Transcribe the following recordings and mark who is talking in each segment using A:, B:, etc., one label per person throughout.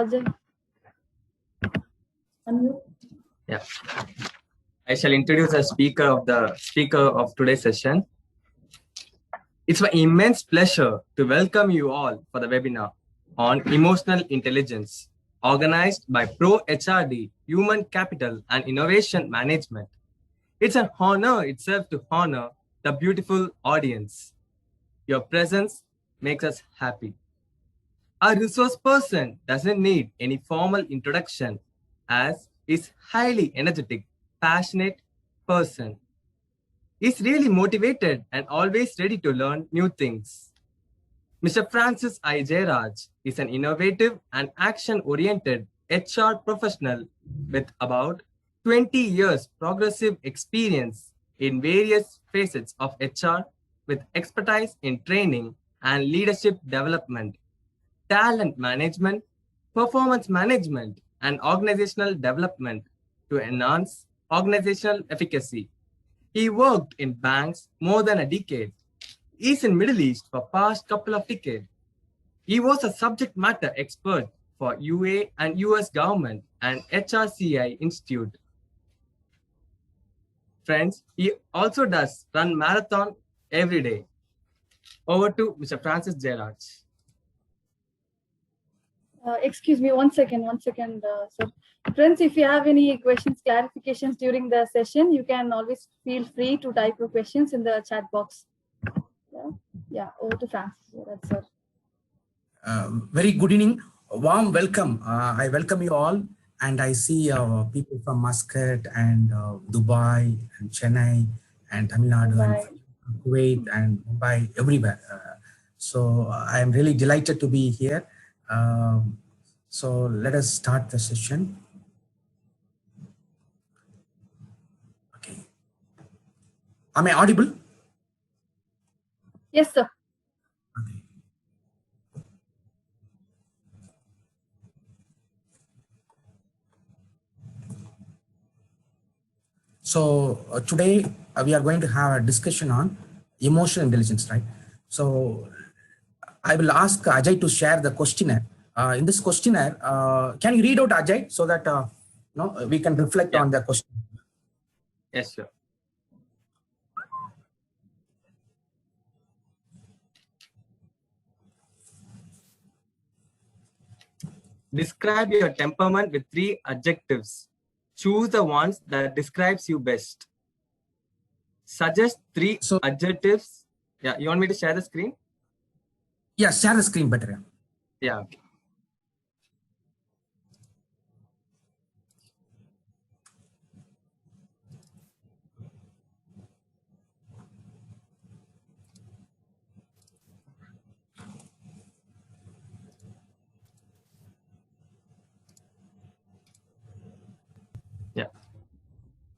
A: Ajay. Unmute.
B: Yeah, I shall introduce the speaker of today's session. It's my immense pleasure to welcome you all for the webinar on emotional intelligence, organized by Pro HRD, Human Capital and Innovation Management. It's an honor itself to honor the beautiful audience. Your presence makes us happy. A resource person doesn't need any formal introduction as is highly energetic, passionate person. Is really motivated and always ready to learn new things. Mr. Francis I. Jairaj is an innovative and action-oriented HR professional with about 20 years progressive experience in various facets of HR with expertise in training and leadership development, talent management, performance management, and organizational development to enhance organizational efficacy. He worked in banks more than a decade. He's in Middle East for past couple of decades. He was a subject matter expert for UA and US government and HRCI Institute. Friends, he also does run marathon every day. Over to Mr. Francis Jairaj.
A: Excuse me, one second, sir. Friends, if you have any questions, clarifications during the session, you can always feel free to type your questions in the chat box. Yeah, over to Francis. That's sir.
C: Very good evening. A warm welcome. I welcome you all, and I see people from Muscat and Dubai and Chennai and Tamil Nadu and Kuwait and Mumbai, everywhere. So I am really delighted to be here. So let us start the session. Okay. Am I audible?
A: Yes, sir.
C: Okay. So today we are going to have a discussion on emotional intelligence, right? So I will ask Ajay to share the questionnaire. In this questionnaire, can you read out, Ajay, so that we can reflect on the question?
B: Yes, sir. Describe your temperament with 3 adjectives. Choose the ones that describes you best. Suggest 3 adjectives. Yeah, you want me to share the screen?
C: Yeah, share the screen better.
B: Yeah, okay.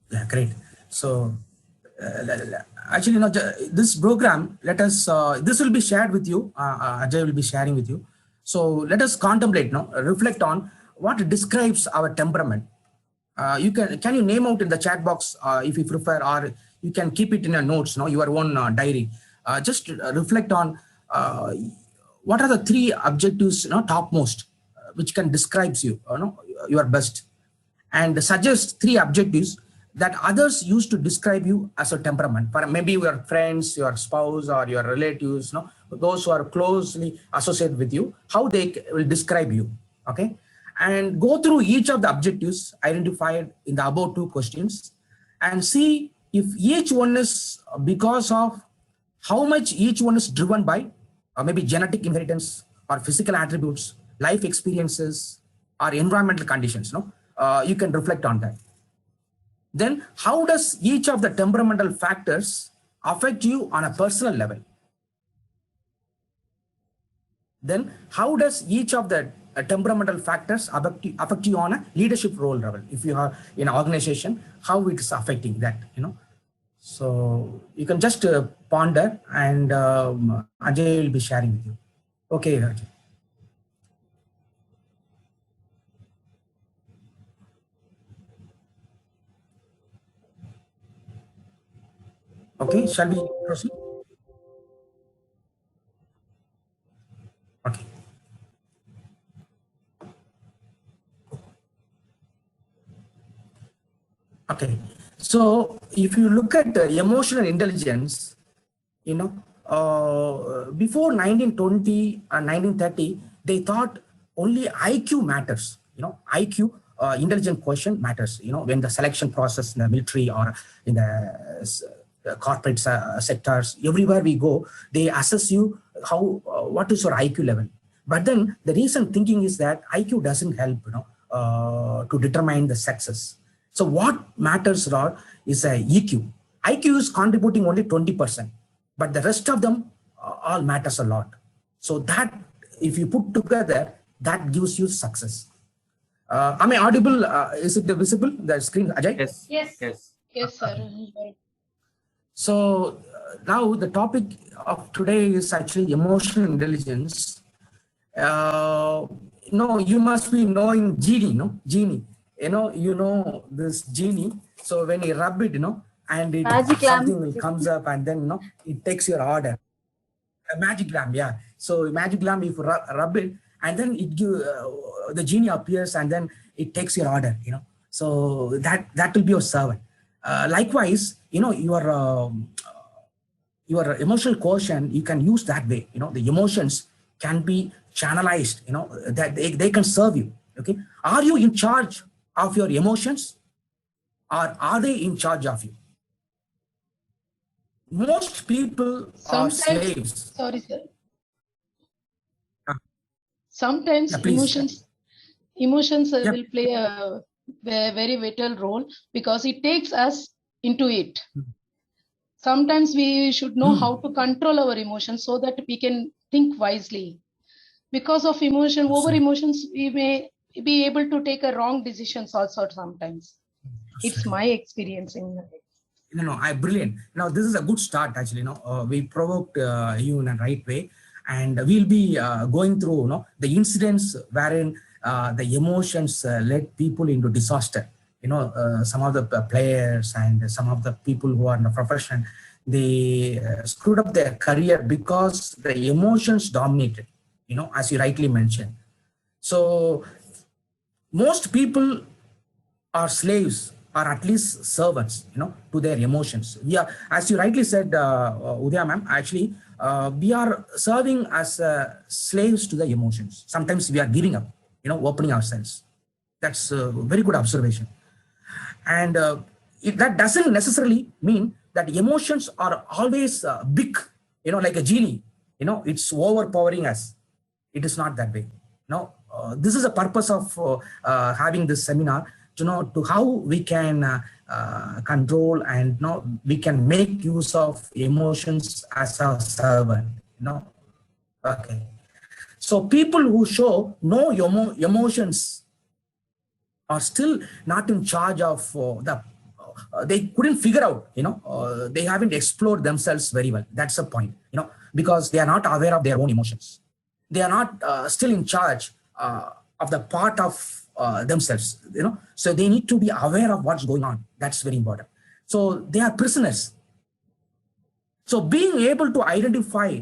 C: Yeah, great. So actually, this program, let us, this will be shared with you. Ajay will be sharing with you. So let us contemplate, reflect on what describes our temperament. Can you name out in the chat box if you prefer, or you can keep it in your notes, your own diary. Just reflect on what are the 3 objectives, topmost, which can describes you, your best, and suggest 3 objectives that others use to describe you as a temperament. For maybe your friends, your spouse, or your relatives, those who are closely associated with you, how they will describe you. Okay, and go through each of the objectives identified in the above 2 questions and see if each one is because of how much each one is driven by maybe genetic inheritance or physical attributes, life experiences, or environmental conditions. You can reflect on that. Then how does each of the temperamental factors affect you on a personal level? Then how does each of the temperamental factors affect you on a leadership role level? If you are in an organization, how it is affecting that, So you can just ponder, and Ajay will be sharing with you. Okay, Ajay. Okay, shall we proceed? Okay. Okay. So if you look at emotional intelligence, you know, before 1920 and 1930, they thought only IQ matters. IQ, intelligent quotient matters. When the selection process in the military or in the corporate sectors, everywhere we go, they assess you what is your IQ level. But then the recent thinking is that IQ doesn't help, to determine the success. So what matters a lot is EQ. IQ is contributing only 20%, but the rest of them all matters a lot. So that if you put together, that gives you success. Am I audible? Is it visible, the screen, Ajay?
B: Yes.
A: Yes.
B: Yes.
D: Yes, sir.
C: So now the topic of today is actually emotional intelligence. You must be knowing genie, no? Genie. This genie. So when you rub it, and
A: Magic lamp.
C: something will comes up, and then it takes your order. A magic lamp, yeah. So magic lamp, if you rub it, and then it give the genie appears, and then it takes your order. So that will be your servant. Likewise, your emotional quotient, you can use that way. The emotions can be channelized. That they can serve you. Okay, are you in charge of your emotions, or are they in charge of you? Most people are slaves.
D: Sorry, sir.
C: Ah.
D: Sometimes
C: Yeah, please.
D: emotions
C: Yep.
D: will play a very vital role because it takes us into it. Sometimes we should know how to control our emotions so that we can think wisely. Because of emotion, over emotions, we may be able to take a wrong decisions also sometimes. It's my experience in it.
C: Brilliant. Now this is a good start actually. We provoked you in a right way, and we'll be going through the incidents wherein the emotions led people into disaster. Some of the players and some of the people who are in the profession, they screwed up their career because the emotions dominated, as you rightly mentioned. So most people are slaves, or at least servants, to their emotions. We are, as you rightly said, Udaya ma'am, actually, we are serving as slaves to the emotions. Sometimes we are giving up, opening ourselves. That's a very good observation. And that doesn't necessarily mean that emotions are always big, like a genie, it's overpowering us. It is not that way. This is the purpose of having this seminar, to how we can control and we can make use of emotions as a servant. Okay. So people who show no emotions are still not in charge of they couldn't figure out, they haven't explored themselves very well. That's the point, because they are not aware of their own emotions. They are not still in charge of the part of themselves, so they need to be aware of what's going on. That's very important. So they are prisoners. So being able to identify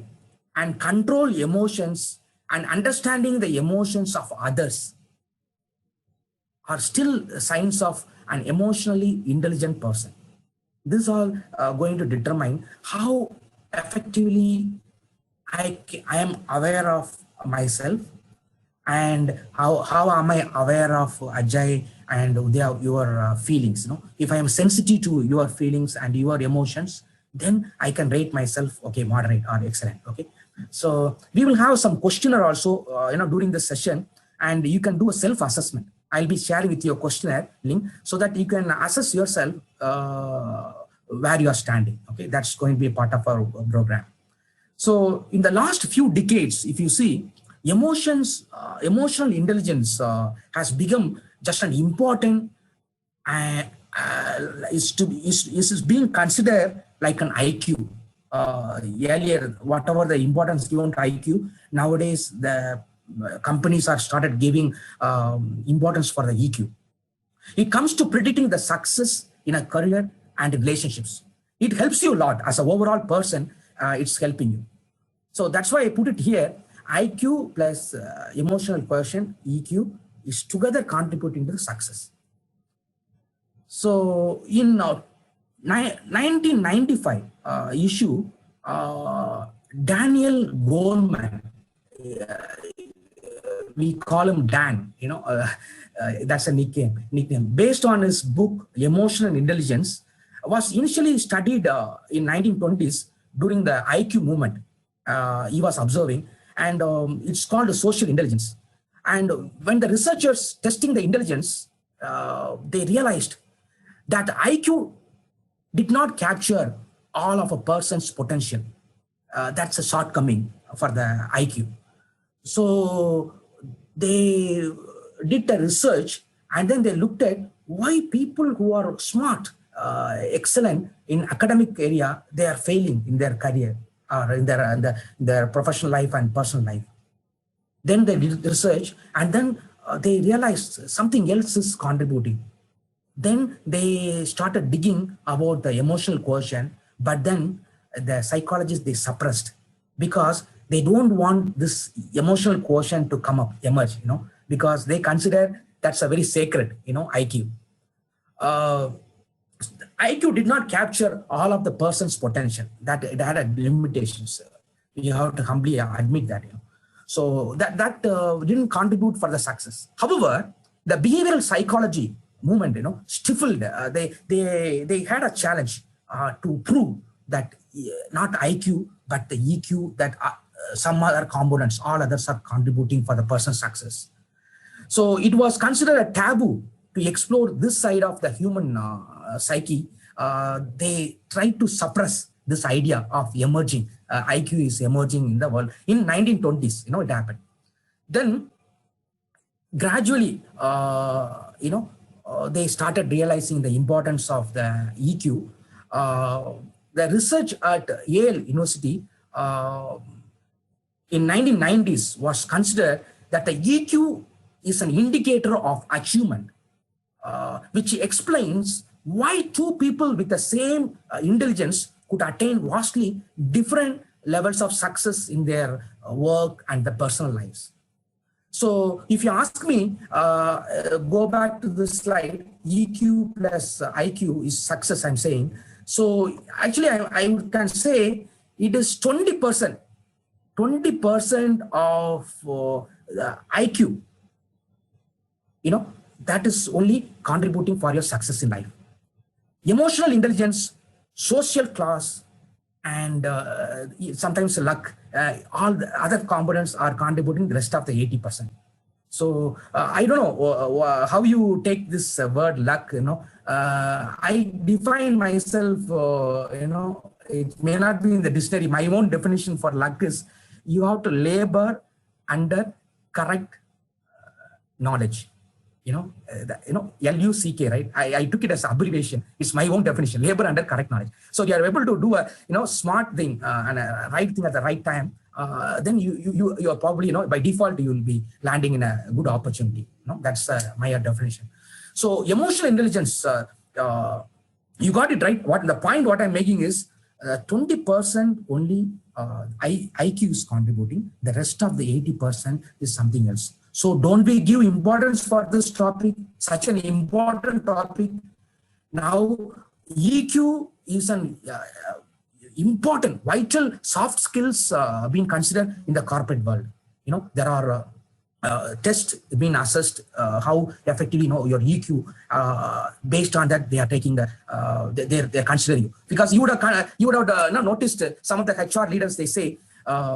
C: and control emotions and understanding the emotions of others are still signs of an emotionally intelligent person. This is all going to determine how effectively I am aware of myself, and how am I aware of Ajay and Udaya, your feelings. If I am sensitive to your feelings and your emotions, then I can rate myself, okay, moderate or excellent. Okay, so we will have some questionnaire also, during the session, and you can do a self-assessment. I'll be sharing with you a questionnaire link so that you can assess yourself where you are standing. Okay, that's going to be a part of our program. So in the last few decades, if you see, emotional intelligence has become just an important, is being considered like an IQ. Earlier, whatever the importance given to IQ, nowadays the companies are started giving importance for the EQ. It comes to predicting the success in a career and relationships. It helps you a lot as an overall person. It's helping you. So that's why I put it here. IQ plus emotional quotient, EQ, is together contributing to the success. So in 1995 issue, Daniel Goleman, we call him Dan, that's a nickname based on his book Emotional Intelligence, was initially studied in 1920s during the IQ movement. He was observing, and it's called social intelligence. And when the researchers testing the intelligence, they realized that IQ did not capture all of a person's potential. That's a shortcoming for the IQ. So they did the research, and then they looked at why people who are smart, excellent in academic area, they are failing in their career or in their professional life and personal life. Then they did research, and then they realized something else is contributing. Then they started digging about the emotional quotient, but then the psychologists, they suppressed because they don't want this emotional quotient to come up, emerge, because they consider that's a very sacred, IQ. IQ did not capture all of the person's potential. That it had limitations. You have to humbly admit that. So that didn't contribute for the success. However, the behavioral psychology movement, stifled. They had a challenge to prove that not IQ but the EQ, that some other components, all others are contributing for the person's success. So it was considered a taboo to explore this side of the human psyche. They tried to suppress this idea of emerging. IQ is emerging in the world. In 1920s, it happened. Then gradually, they started realizing the importance of the EQ. The research at Yale University in 1990s was considered that the EQ is an indicator of achievement, which explains why two people with the same intelligence could attain vastly different levels of success in their work and the personal lives. So if you ask me, go back to this slide, EQ plus IQ is success, I'm saying. So actually, I can say it is 20% of the IQ, that is only contributing for your success in life. Emotional intelligence, social class, and sometimes luck, all the other components are contributing the rest of the 80%. So I don't know how you take this word luck. I define myself, it may not be in the dictionary. My own definition for luck is you have to labor under correct knowledge. LUCK, right? I took it as abbreviation. It's my own definition, labor under correct knowledge. So you are able to do a smart thing and a right thing at the right time, then you are probably, by default, you will be landing in a good opportunity. That's my definition. So emotional intelligence, you got it right. What I'm making is 20% only IQ is contributing. The rest of the 80% is something else. So don't we give importance for this topic, such an important topic. Now, EQ is an important, vital soft skills being considered in the corporate world. There are tests being assessed, how effectively your EQ, based on that they are taking they're considering you. Because you would have noticed some of the HR leaders, they say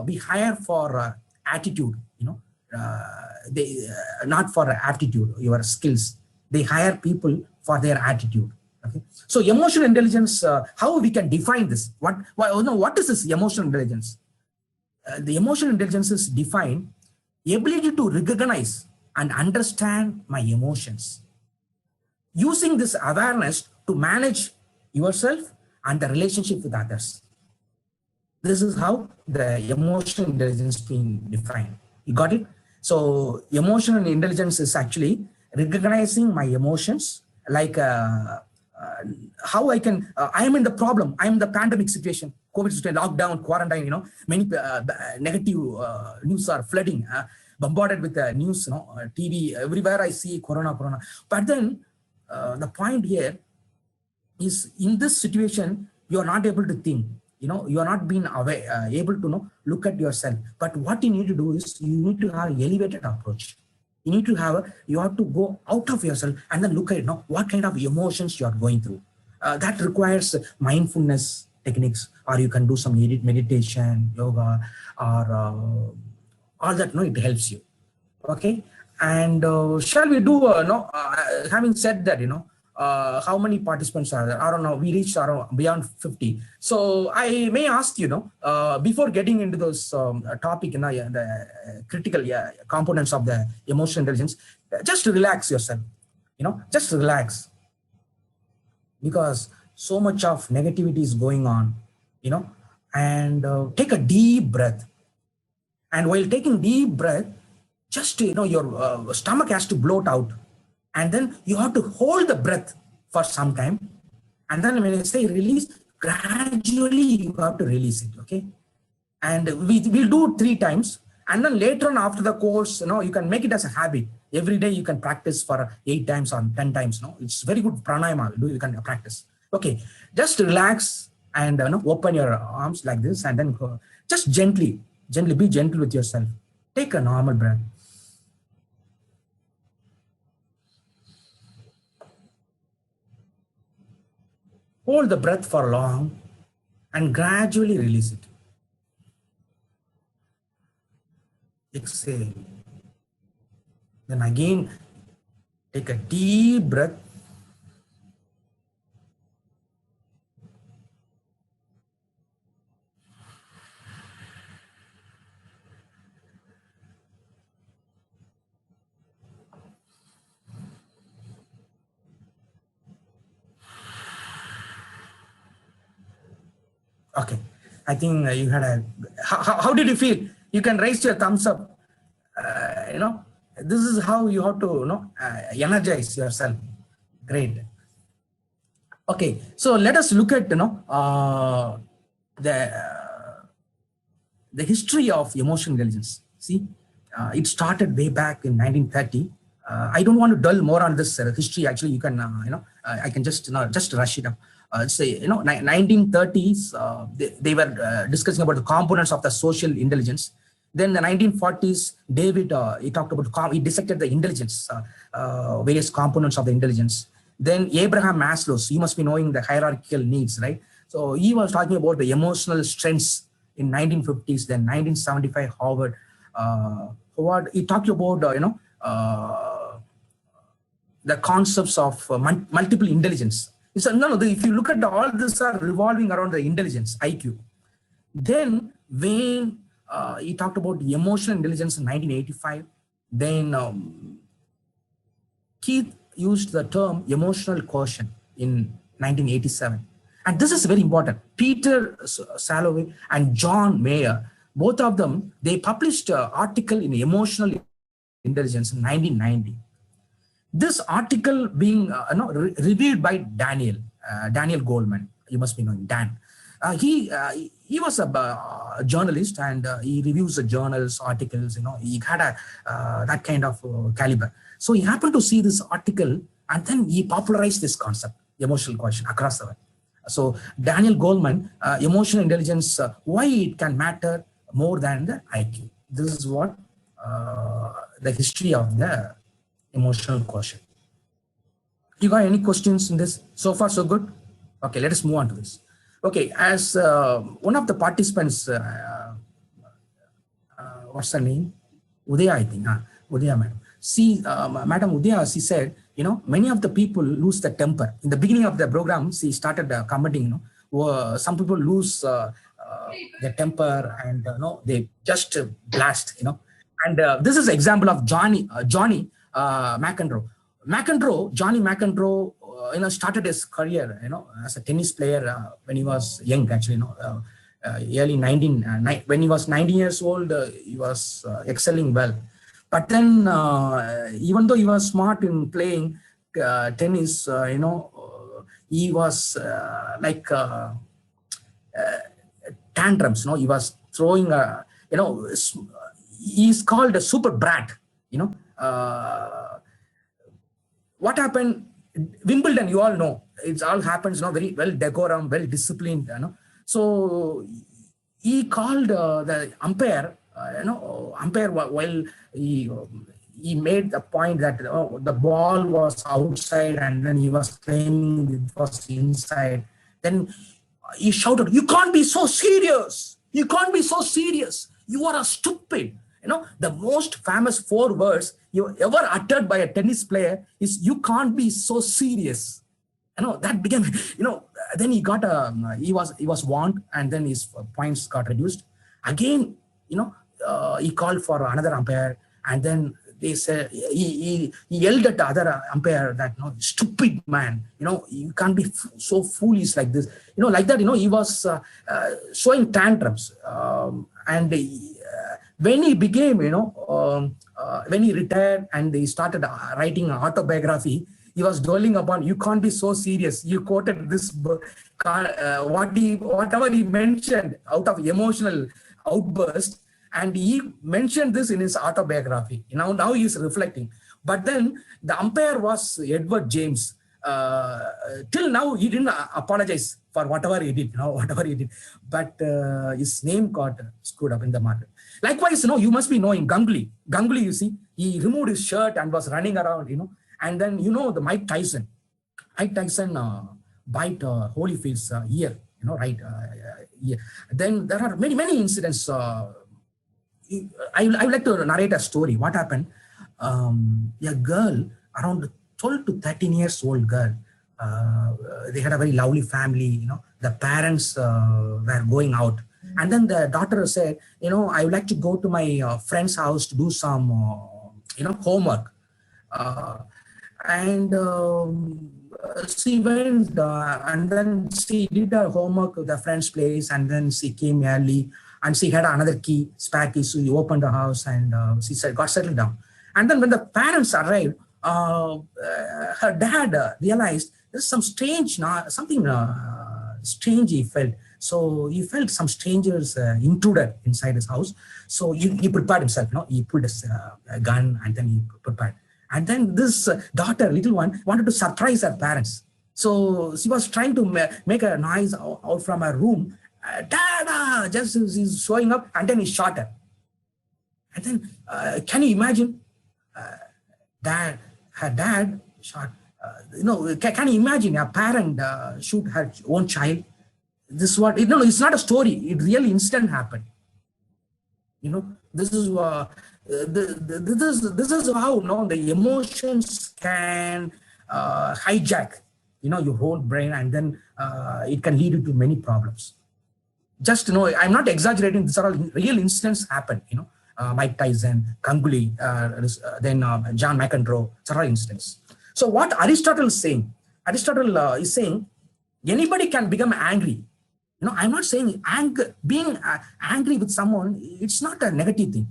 C: we hire for attitude, they not for aptitude, your skills. They hire people for their attitude. Okay. So emotional intelligence, how we can define this? What is this emotional intelligence? The emotional intelligence is defined ability to recognize and understand my emotions, using this awareness to manage yourself and the relationship with others. This is how the emotional intelligence is being defined. You got it? So emotional intelligence is actually recognizing my emotions, like how I can, I am in the problem, I am in the pandemic situation, COVID situation, lockdown, quarantine, many negative news are flooding, bombarded with the news, TV, everywhere I see corona. But then the point here, is in this situation, you are not able to think, you are not being aware, able to look at yourself. But what you need to do is you need to have an elevated approach. You need to you have to go out of yourself and then look at what kind of emotions you are going through. That requires mindfulness techniques, or you can do some meditation, yoga, or all that. It helps you. Okay. And shall we do having said that, how many participants are there? I don't know, we reached around beyond 50. So I may ask before getting into those topic, the critical components of the emotional intelligence, just relax yourself, just relax, because so much of negativity is going on, and take a deep breath. And while taking deep breath, just your stomach has to bloat out, and then you have to hold the breath for some time, and then when I say release, gradually you have to release it. Okay. And we'll do 3 times, and then later on after the course, you can make it as a habit. Every day you can practice for 8 times or 10 times. It's very good pranayama. You can practice. Okay, just relax and open your arms like this, and then just gently be gentle with yourself. Take a normal breath. Hold the breath for long and gradually release it. Exhale. Then again, take a deep breath. Okay, I think you had a, how did you feel? You can raise your thumbs up. This is how you have to energize yourself. Great. Okay, so let us look at the history of emotional intelligence. See, it started way back in 1930. I don't want to dwell more on this history. Actually, you can I can just rush it up. Say 1930s, they were discussing about the components of the social intelligence. Then the 1940s, David he talked about he dissected the intelligence, various components of the intelligence. Then Abraham Maslow, you must be knowing the hierarchical needs, right? So he was talking about the emotional strengths in 1950s. Then 1975, Howard he talked about the concepts of multiple intelligence. So if you look at all this are revolving around the intelligence, IQ. Then when he talked about emotional intelligence in 1985, then Keith used the term emotional quotient in 1987. And this is very important. Peter Salovey and John Mayer, both of them, they published an article in Emotional Intelligence in 1990. This article being reviewed by Daniel Goleman. You must be knowing Dan. He was a journalist, and he reviews the journals, articles. He had that kind of caliber. So he happened to see this article, and then he popularized this concept, emotional quotient, across the world. So Daniel Goleman, emotional intelligence, why it can matter more than the IQ. This is what the history of the emotional quotient. You got any questions in this? So far, so good? Okay, let us move on to this. Okay, as one of the participants, what's her name? Udaya, I think. Udaya, madam. See, Madam Udaya, she said, many of the people lose the temper. In the beginning of the program, she started commenting, some people lose their temper, and they just blast, And this is an example of Johnny McEnroe. Johnny McEnroe, started his career, as a tennis player when he was young, actually, early when he was 19 years old, he was excelling well. But then, even though he was smart in playing tennis, he was like tantrums. He was throwing, he's called a super brat. What happened Wimbledon, you all know, it all happens, very well decorum, well disciplined, So he called the umpire, umpire while he made the point that the ball was outside and then he was claiming it was inside. Then he shouted, "You can't be so serious. You can't be so serious. You are a stupid." The most famous 4 words you ever uttered by a tennis player is, "You can't be so serious." That became, then he got he was warned, and then his points got reduced. Again, he called for another umpire, and then they said, he yelled at the other umpire that, "No, stupid man, you can't be so foolish like this." Like that, he was showing tantrums. And when he became, when he retired and he started writing an autobiography, he was dwelling upon, "You can't be so serious." You quoted this, whatever he mentioned out of emotional outburst, and he mentioned this in his autobiography. Now he is reflecting. But then the umpire was Edward James. Till now, he didn't apologize for whatever he did, whatever he did. But his name got screwed up in the market. Likewise, you must be knowing Ganguly. Ganguly, you see, he removed his shirt and was running around, And then, the Mike Tyson. Mike Tyson bite Holyfield's ear, right? Yeah. Then there are many incidents. I would like to narrate a story. What happened? A girl, around 12 to 13 years old girl, they had a very lovely family. The parents were going out. And then the daughter said, I would like to go to my friend's house to do some, homework. And she went and then she did her homework at the friend's place, and then she came early and she had another key, spare key. So she opened the house and she said, got settled down. And then when the parents arrived, her dad realized there's some strange, something strange he felt. So he felt some strangers intruder inside his house. So he prepared himself. He pulled his gun and then he prepared. And then this daughter, little one, wanted to surprise her parents. So she was trying to make a noise out from her room. Dada, just he's showing up, and then he shot her. And then, can you imagine? Her dad shot. Can you imagine a parent shoot her own child? This is what? No, it's not a story. It really instant happened. This is this is how the emotions can hijack your whole brain, and then it can lead you to many problems. Just I'm not exaggerating. These are all real incidents happen. Mike Tyson, Ganguly, then John McEnroe. These are all incidents. So what Aristotle is saying? Aristotle is saying anybody can become angry. I'm not saying being angry with someone, it's not a negative thing.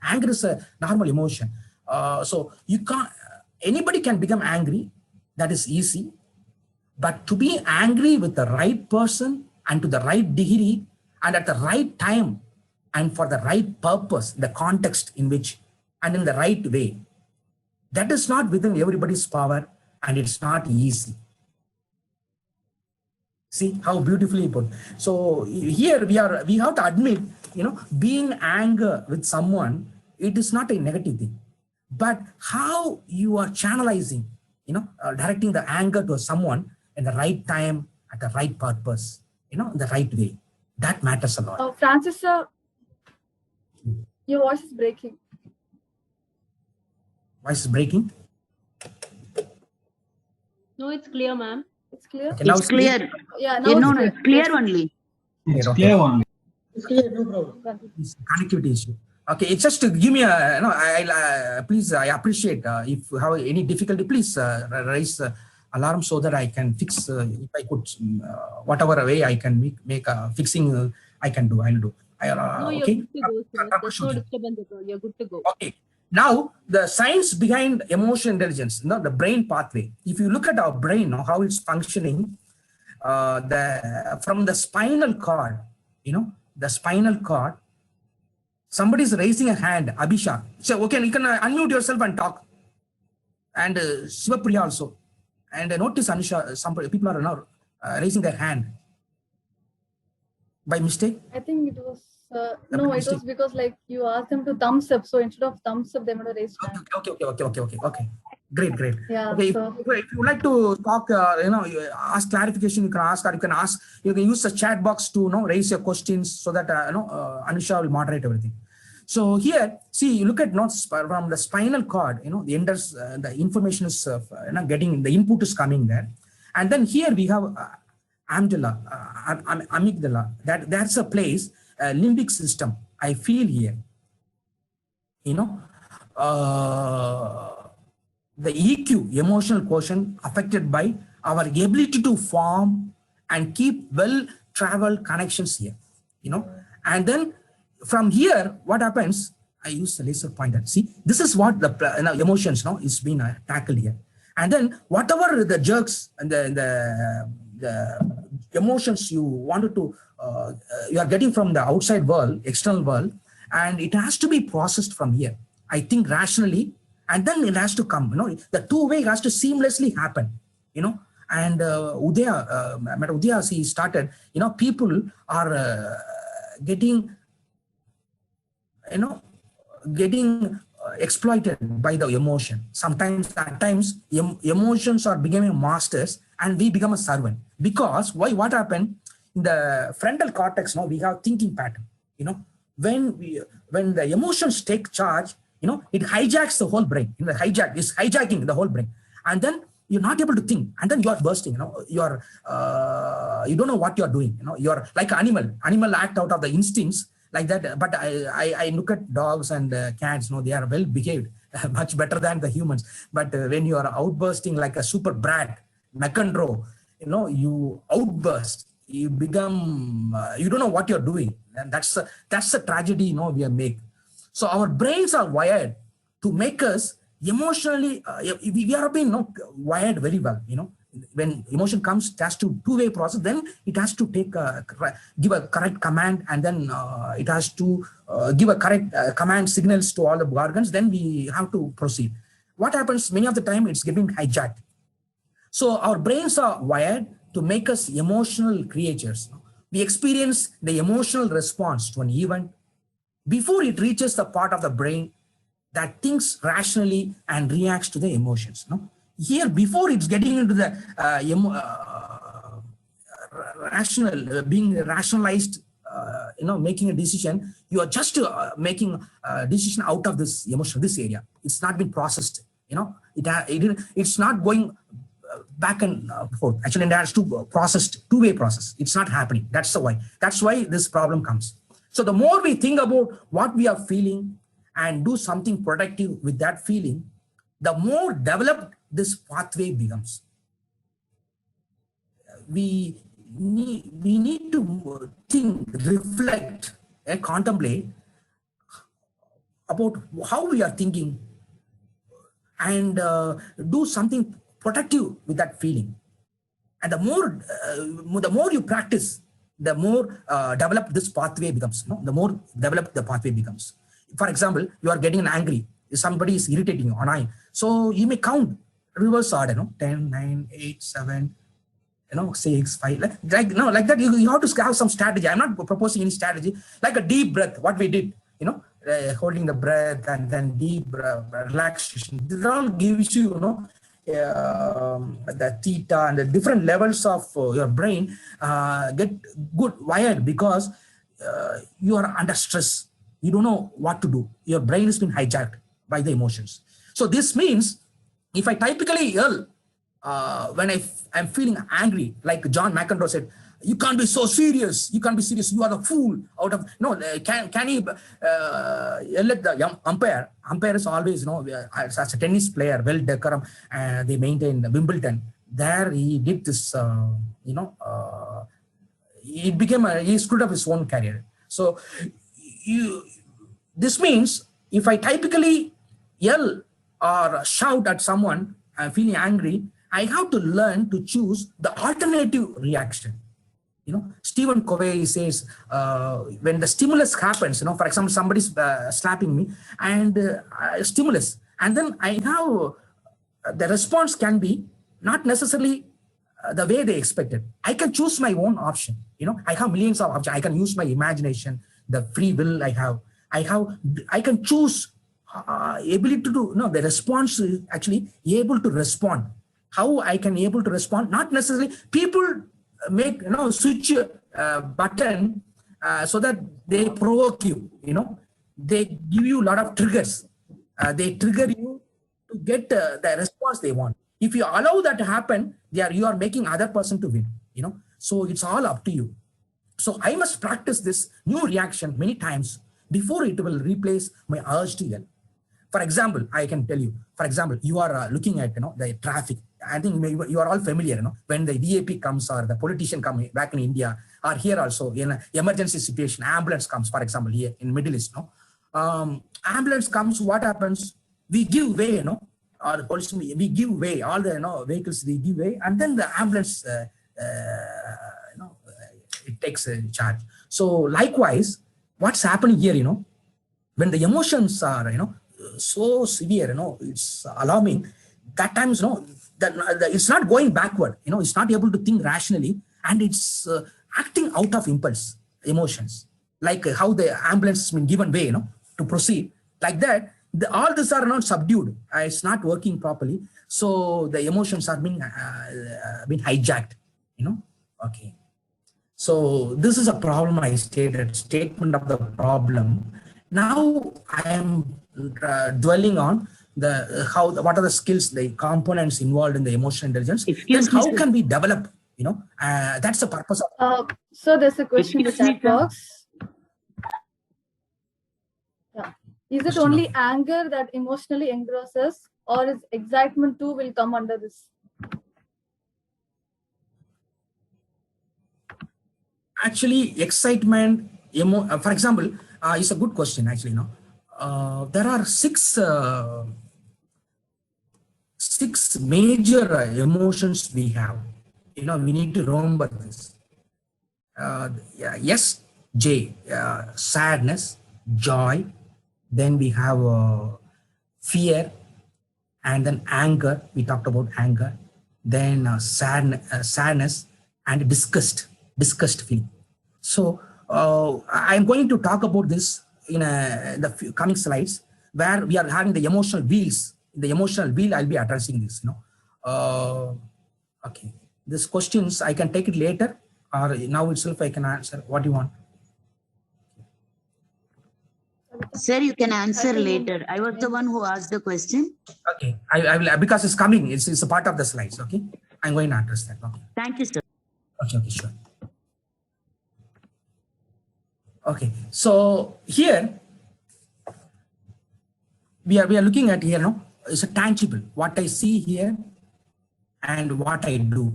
C: Anger is a normal emotion. So anybody can become angry. That is easy. But to be angry with the right person and to the right degree and at the right time and for the right purpose, the context in which and in the right way, that is not within everybody's power, and it's not easy. See how beautifully put. So here we have to admit, being anger with someone, it is not a negative thing. But how you are channelizing, directing the anger to someone in the right time, at the right purpose, in the right way, that matters a lot.
A: Oh, Francis, sir, your voice is breaking.
C: Voice is breaking?
E: No, it's clear, ma'am.
A: It's clear?
C: Okay, now
F: It's clear.
A: Yeah,
F: No,
A: now
F: no, it's clear only.
G: It's clear one.
H: It's clear, no problem.
C: It's a connectivity issue. Okay, it's just to give me a, please, I appreciate if you have any difficulty, please raise alarm so that I can fix, if I could, whatever way I can make a fixing, I can do, I'll do.
E: No, you're
C: Okay.
E: good to go, sir. There's no disturbance at all. You're good to go.
C: Okay. Now, the science behind emotional intelligence, the brain pathway. If you look at our brain, how it's functioning, from the spinal cord, the spinal cord, somebody is raising a hand, Abhishek. So, okay, you can unmute yourself and talk. And Shivapriya also. And I notice, Anusha, some people are now raising their hand by mistake.
A: I think it was no, it was because like you asked them to thumbs up. So instead of thumbs up, they would have raised hand.
C: Okay. Great.
A: Yeah.
C: Okay.
A: So,
C: If you would like to talk, you ask clarification, you can ask, or you can ask. You can use the chat box to raise your questions so that Anusha will moderate everything. So here, see, you look at notes from the spinal cord. The enders, the information is getting, the input is coming there, and then here we have amygdala. That's a place, limbic system. I feel here. The EQ, emotional quotient, affected by our ability to form and keep well-traveled connections here. And then from here, what happens? I use the laser pointer. See, this is what the emotions is being tackled here. And then whatever the jerks and the emotions you wanted to, you are getting from the outside world, external world, and it has to be processed from here. I think rationally, and then it has to come. The two-way has to seamlessly happen. And Udaya, he started. People are getting exploited by the emotion. At times, emotions are becoming masters, and we become a servant. Because why? What happened in the frontal cortex? We have thinking pattern. When the emotions take charge, it hijacks the whole brain. It's hijacking the whole brain, and then you're not able to think, and then you are bursting. You don't know what you're doing. You're like an animal act out of the instincts like that. But I look at dogs and cats. They are well behaved, much better than the humans. But when you are outbursting like a super brat, McEnroe, you outburst. You become. You don't know what you're doing, and that's the tragedy. We make. So our brains are wired to make us emotionally. We are being wired very well. When emotion comes, it has to two-way process. Then it has to give a correct command, and then it has to give a correct command signals to all the organs. Then we have to proceed. What happens many of the time? It's getting hijacked. So our brains are wired to make us emotional creatures. We experience the emotional response to an event before it reaches the part of the brain that thinks rationally and reacts to the emotions. Here, before it's getting into the rational, being rationalized, making a decision, you are just making a decision out of this emotion, this area. It's not been processed. It's not going back and forth. Actually, it has to processed, two-way process. It's not happening. That's why this problem comes. So the more we think about what we are feeling and do something productive with that feeling, the more developed this pathway becomes. We need to think, reflect, and contemplate about how we are thinking and do something productive with that feeling. And the more you practice, the more developed this pathway becomes. The more developed the pathway becomes. For example, you are getting angry. Somebody is irritating you, annoying. So you may count reverse order, 10, 9, 8, 7, 6, 5. Like that. You have to have some strategy. I'm not proposing any strategy. Like a deep breath, what we did, holding the breath and then deep relaxation. This all gives you, the theta and the different levels of your brain get good wired because you are under stress. You don't know what to do. Your brain has been hijacked by the emotions. So this means if I typically yell when I'm feeling angry, like John McEnroe said, you can't be so serious. You can't be serious. You are the fool. Can he yell at the umpire? Umpire is always, as a tennis player, well decorum. They maintained Wimbledon. There he did this, he screwed up his own career. So this means if I typically yell or shout at someone, I'm feeling angry, I have to learn to choose the alternative reaction. Stephen Covey says, when the stimulus happens, for example, somebody's slapping me and stimulus, and then I have the response can be not necessarily the way they expected. I can choose my own option. I have millions of options. I can use my imagination, the free will I have. I can choose ability to do. No, the response is actually able to respond. How I can able to respond? Not necessarily people make switch button so that they provoke you. They give you a lot of triggers. They trigger you to get the response they want. If you allow that to happen, you are making other person to win. So it's all up to you. So I must practice this new reaction many times before it will replace my urge to yell. For example, I can tell you. For example, you are looking at the traffic. I think you are all familiar. When the VAP comes or the politician comes back in India or here also in an emergency situation, ambulance comes. For example, here in Middle East, ambulance comes. What happens? We give way, or the police, we give way. All the vehicles we give way, and then the ambulance, it takes a charge. So likewise, what's happening here? When the emotions are so severe, it's alarming. That times, it's not going backward. It's not able to think rationally, and it's acting out of impulse, emotions, like how the ambulance has been given way, to proceed like that. All these are not subdued. It's not working properly. So the emotions are being hijacked. Okay. So this is a problem I stated. Statement of the problem. Now I am dwelling on what are the skills, the components involved in the emotional intelligence. Then how can we develop? That's the purpose of.
A: So there's a question in the chat box. Yeah. Is it only anger that emotionally engrosses, or is excitement too will come under this?
C: Actually, excitement, for example, is a good question. Actually, there are six major emotions we have. We need to remember this. Yes, J, sadness, joy. Then we have fear, and then anger. We talked about anger. Then sadness and disgust feeling. So I'm going to talk about this in the coming slides, where we are having the emotional wheels. In the emotional wheel, I'll be addressing this. Okay. These questions I can take it later, or now itself I can answer. What do you want?
F: Sir, you can answer later. I was the one who asked the question.
C: Okay, I will, because it's coming. It's a part of the slides. Okay, I'm going to address that. Okay.
F: Thank you, sir.
C: Okay, sure. Okay, so here we are looking at here. It's a tangible. What I see here and what I do.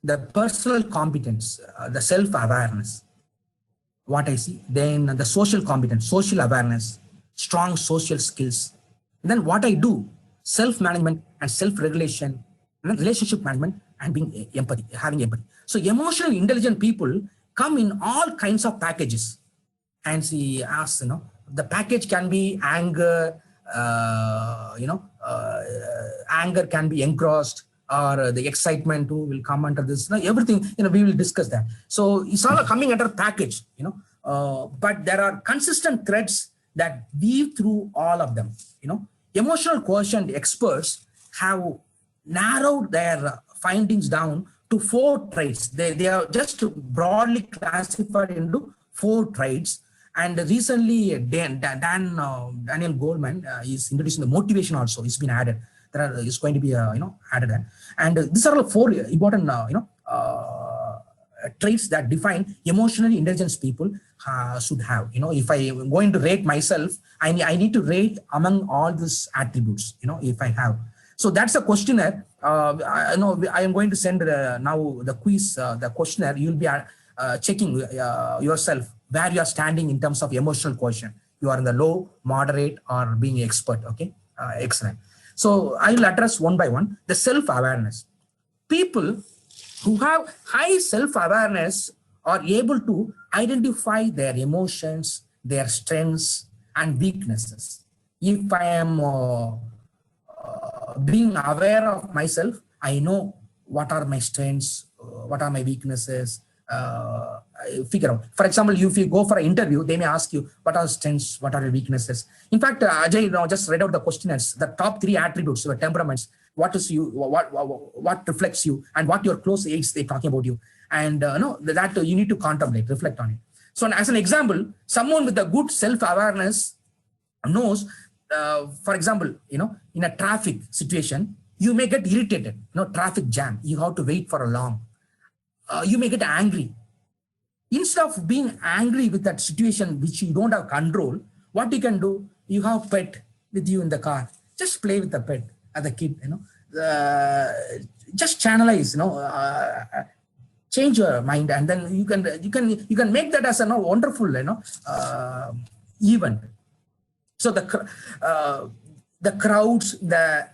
C: The personal competence, the self-awareness. What I see, then the social competence, social awareness, strong social skills. And then what I do, self-management and self-regulation, relationship management, and being empathy, having empathy. So emotionally intelligent people come in all kinds of packages. And she asks, the package can be anger, anger can be engrossed, or the excitement too will come under this. Everything, we will discuss that. So it's all coming under package, but there are consistent threads that weave through all of them. Emotional quotient experts have narrowed their findings down to 4 traits. They are just broadly classified into 4 traits. And recently, Daniel Goleman is introducing the motivation also. It's been added. Is going to be added. And these are 4 important traits that define emotionally intelligent people should have. If I am going to rate myself, I need to rate among all these attributes. If I have. So that's a questionnaire. I am going to send now the quiz, the questionnaire. You'll be checking yourself where you are standing in terms of emotional quotient. You are in the low, moderate, or being expert. Okay, excellent. So I will address one by one. The self-awareness. People who have high self-awareness are able to identify their emotions, their strengths, and weaknesses. If I am being aware of myself, I know what are my strengths, what are my weaknesses. I figure out. For example, if you go for an interview, they may ask you what are strengths, what are your weaknesses. In fact, Ajay just read out the question as the top 3 attributes, your temperaments. What is you? What reflects you, and what your close aides they talking about you, and that you need to contemplate, reflect on it. So, as an example, someone with a good self-awareness knows, for example, in a traffic situation, you may get irritated. Traffic jam, you have to wait for a long. You may get angry. Instead of being angry with that situation which you don't have control, what you can do, you have pet with you in the car. Just play with the pet as a kid. Just channelize. Change your mind, and then you can make that as a wonderful event. So the crowds, the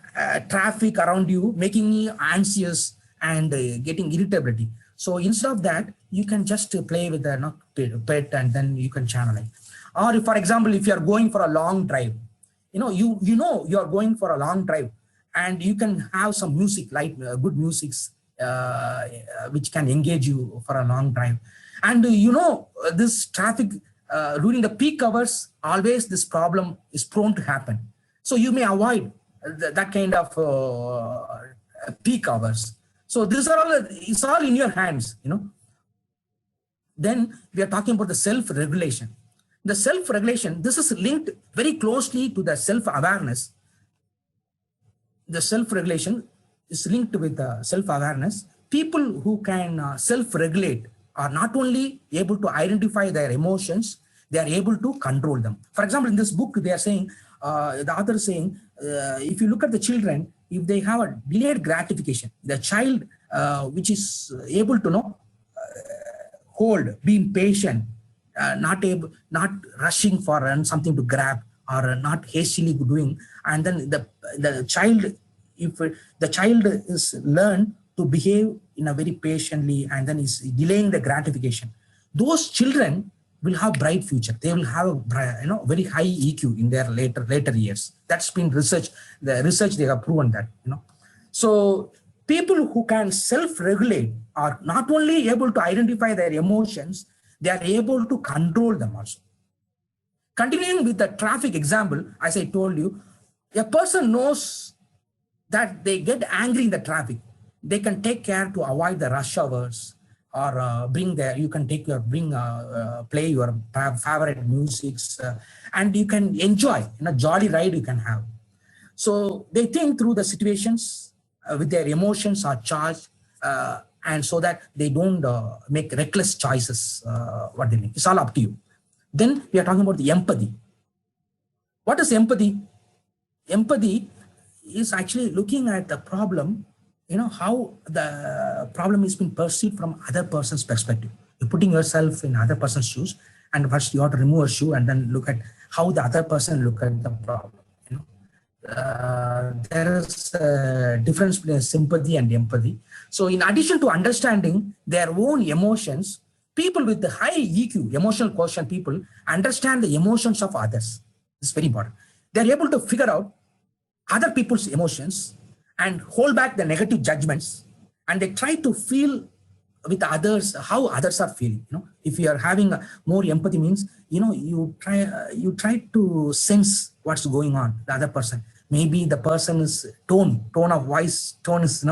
C: traffic around you making you anxious and getting irritability. So instead of that, you can just play with the pet, and then you can channel it. Or if, for example, if you are going for a long drive, you are going for a long drive, and you can have some music, like good musics, which can engage you for a long drive. And this traffic during the peak hours, always this problem is prone to happen. So you may avoid that kind of peak hours. So these are all, it's all in your hands, Then we are talking about the self-regulation. The self-regulation, this is linked very closely to the self-awareness. The self-regulation is linked with the self-awareness. People who can self-regulate are not only able to identify their emotions, they are able to control them. For example, in this book, they are saying, the author is saying, if you look at the children, if they have a delayed gratification, the child which is able to hold, being patient, not rushing for something to grab, or not hastily doing, and then the child, if the child is learned to behave in a very patiently, and then is delaying the gratification, those children will have bright future. They will have a very high EQ in their later years. That's been research. The research, they have proven that. So people who can self-regulate are not only able to identify their emotions, they are able to control them also. Continuing with the traffic example, as I told you, a person knows that they get angry in the traffic. They can take care to avoid the rush hours, or you can play your favorite musics, and you can enjoy a jolly ride you can have. So they think through the situations with their emotions are charged, and so that they don't make reckless choices. What they make, it's all up to you. Then we are talking about the empathy. What is empathy? Empathy is actually looking at the problem, how the problem is being perceived from other person's perspective. You're putting yourself in other person's shoes, and first you have to remove a shoe and then look at how the other person look at the problem. There is a difference between sympathy and empathy. So in addition to understanding their own emotions, people with the high EQ, emotional quotient people, understand the emotions of others. It's very important. They're able to figure out other people's emotions and hold back the negative judgments, and they try to feel with others how others are feeling. If you are having more empathy, means you try to sense what's going on the other person. Maybe the person's tone of voice is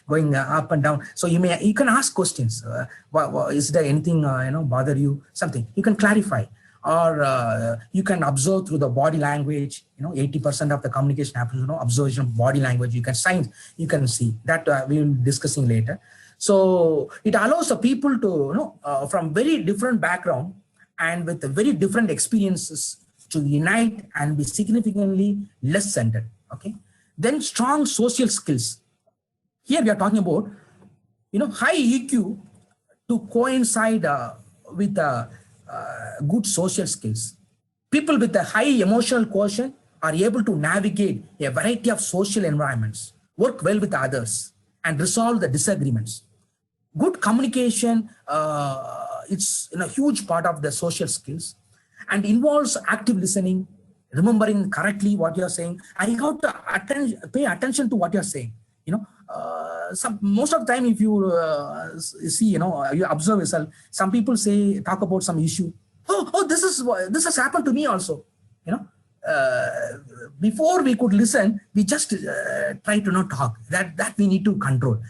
C: going up and down. So you can ask questions. Is there anything bother you? Something you can clarify, or you can observe through the body language. 80% of the communication happens. Observation of body language. You can sign. You can see that. We will be discussing later. So it allows the people to from very different background and with very different experiences to unite and be significantly less centered. Okay. Then strong social skills. Here we are talking about high EQ to coincide with good social skills. People with a high emotional quotient are able to navigate a variety of social environments, work well with others, and resolve the disagreements. Good communication, it's a huge part of the social skills, and involves active listening, remembering correctly what you're saying. I have to pay attention to what you're saying. most of the time, if you see, you observe yourself, some people talk about some issue. Oh, this has happened to me also. Before we could listen, we just try to not talk. That we need to control.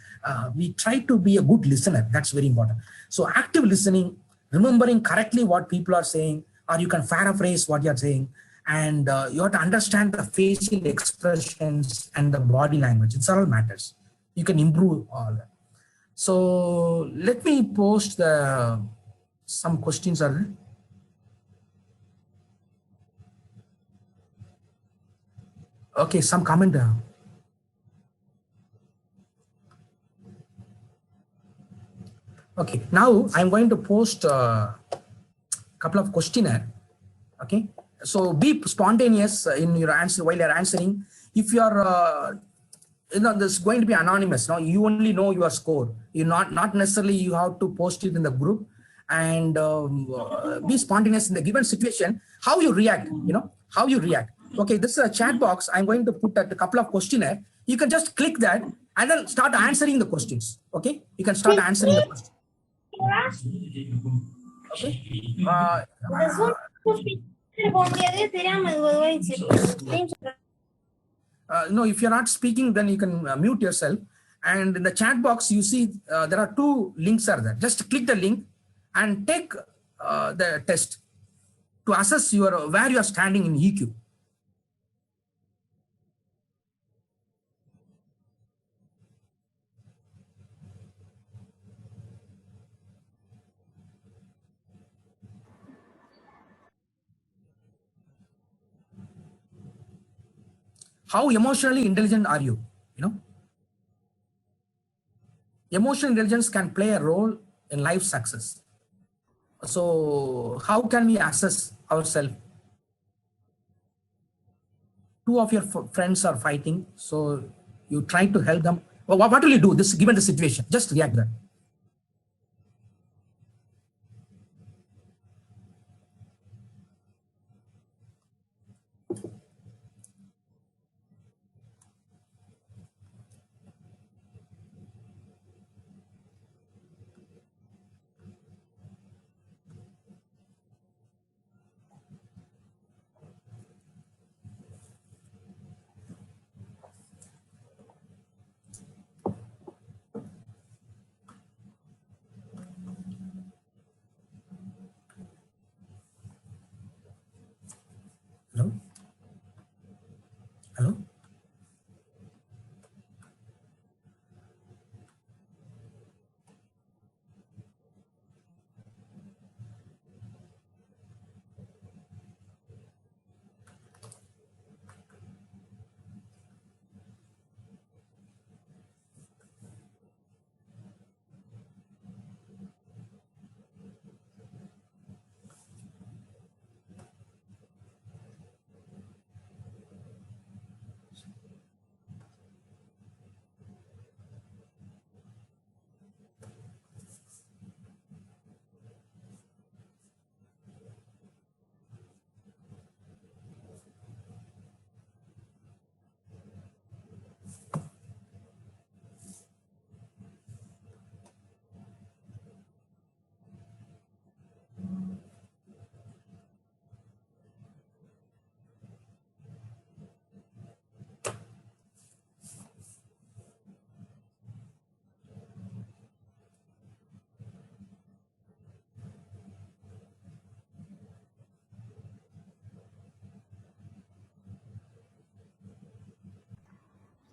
C: We try to be a good listener. That's very important. So active listening, remembering correctly what people are saying, or you can paraphrase what you're saying, and you have to understand the facial expressions and the body language. It's all matters. You can improve all that. So let me post some questions are there. Okay, some comment. Okay, now I'm going to post a couple of questionnaire. Okay, so be spontaneous in your answer while you're answering. If you're, this is going to be anonymous. No, you only know your score. You not necessarily you have to post it in the group, and be spontaneous in the given situation. How you react, how you react. Okay, this is a chat box. I'm going to put a couple of questionnaire. You can just click that and then start answering the questions. Okay, you can start answering the questions. Okay. No, if you're not speaking, then you can mute yourself. And in the chat box, you see there are 2 links are there. Just click the link and take the test to assess where you are standing in EQ. How emotionally intelligent are you? Emotional intelligence can play a role in life success. So how can we assess ourselves? 2 of your friends are fighting, so you try to help them. Well, what will you do given the situation? Just react that. Hello? Hello?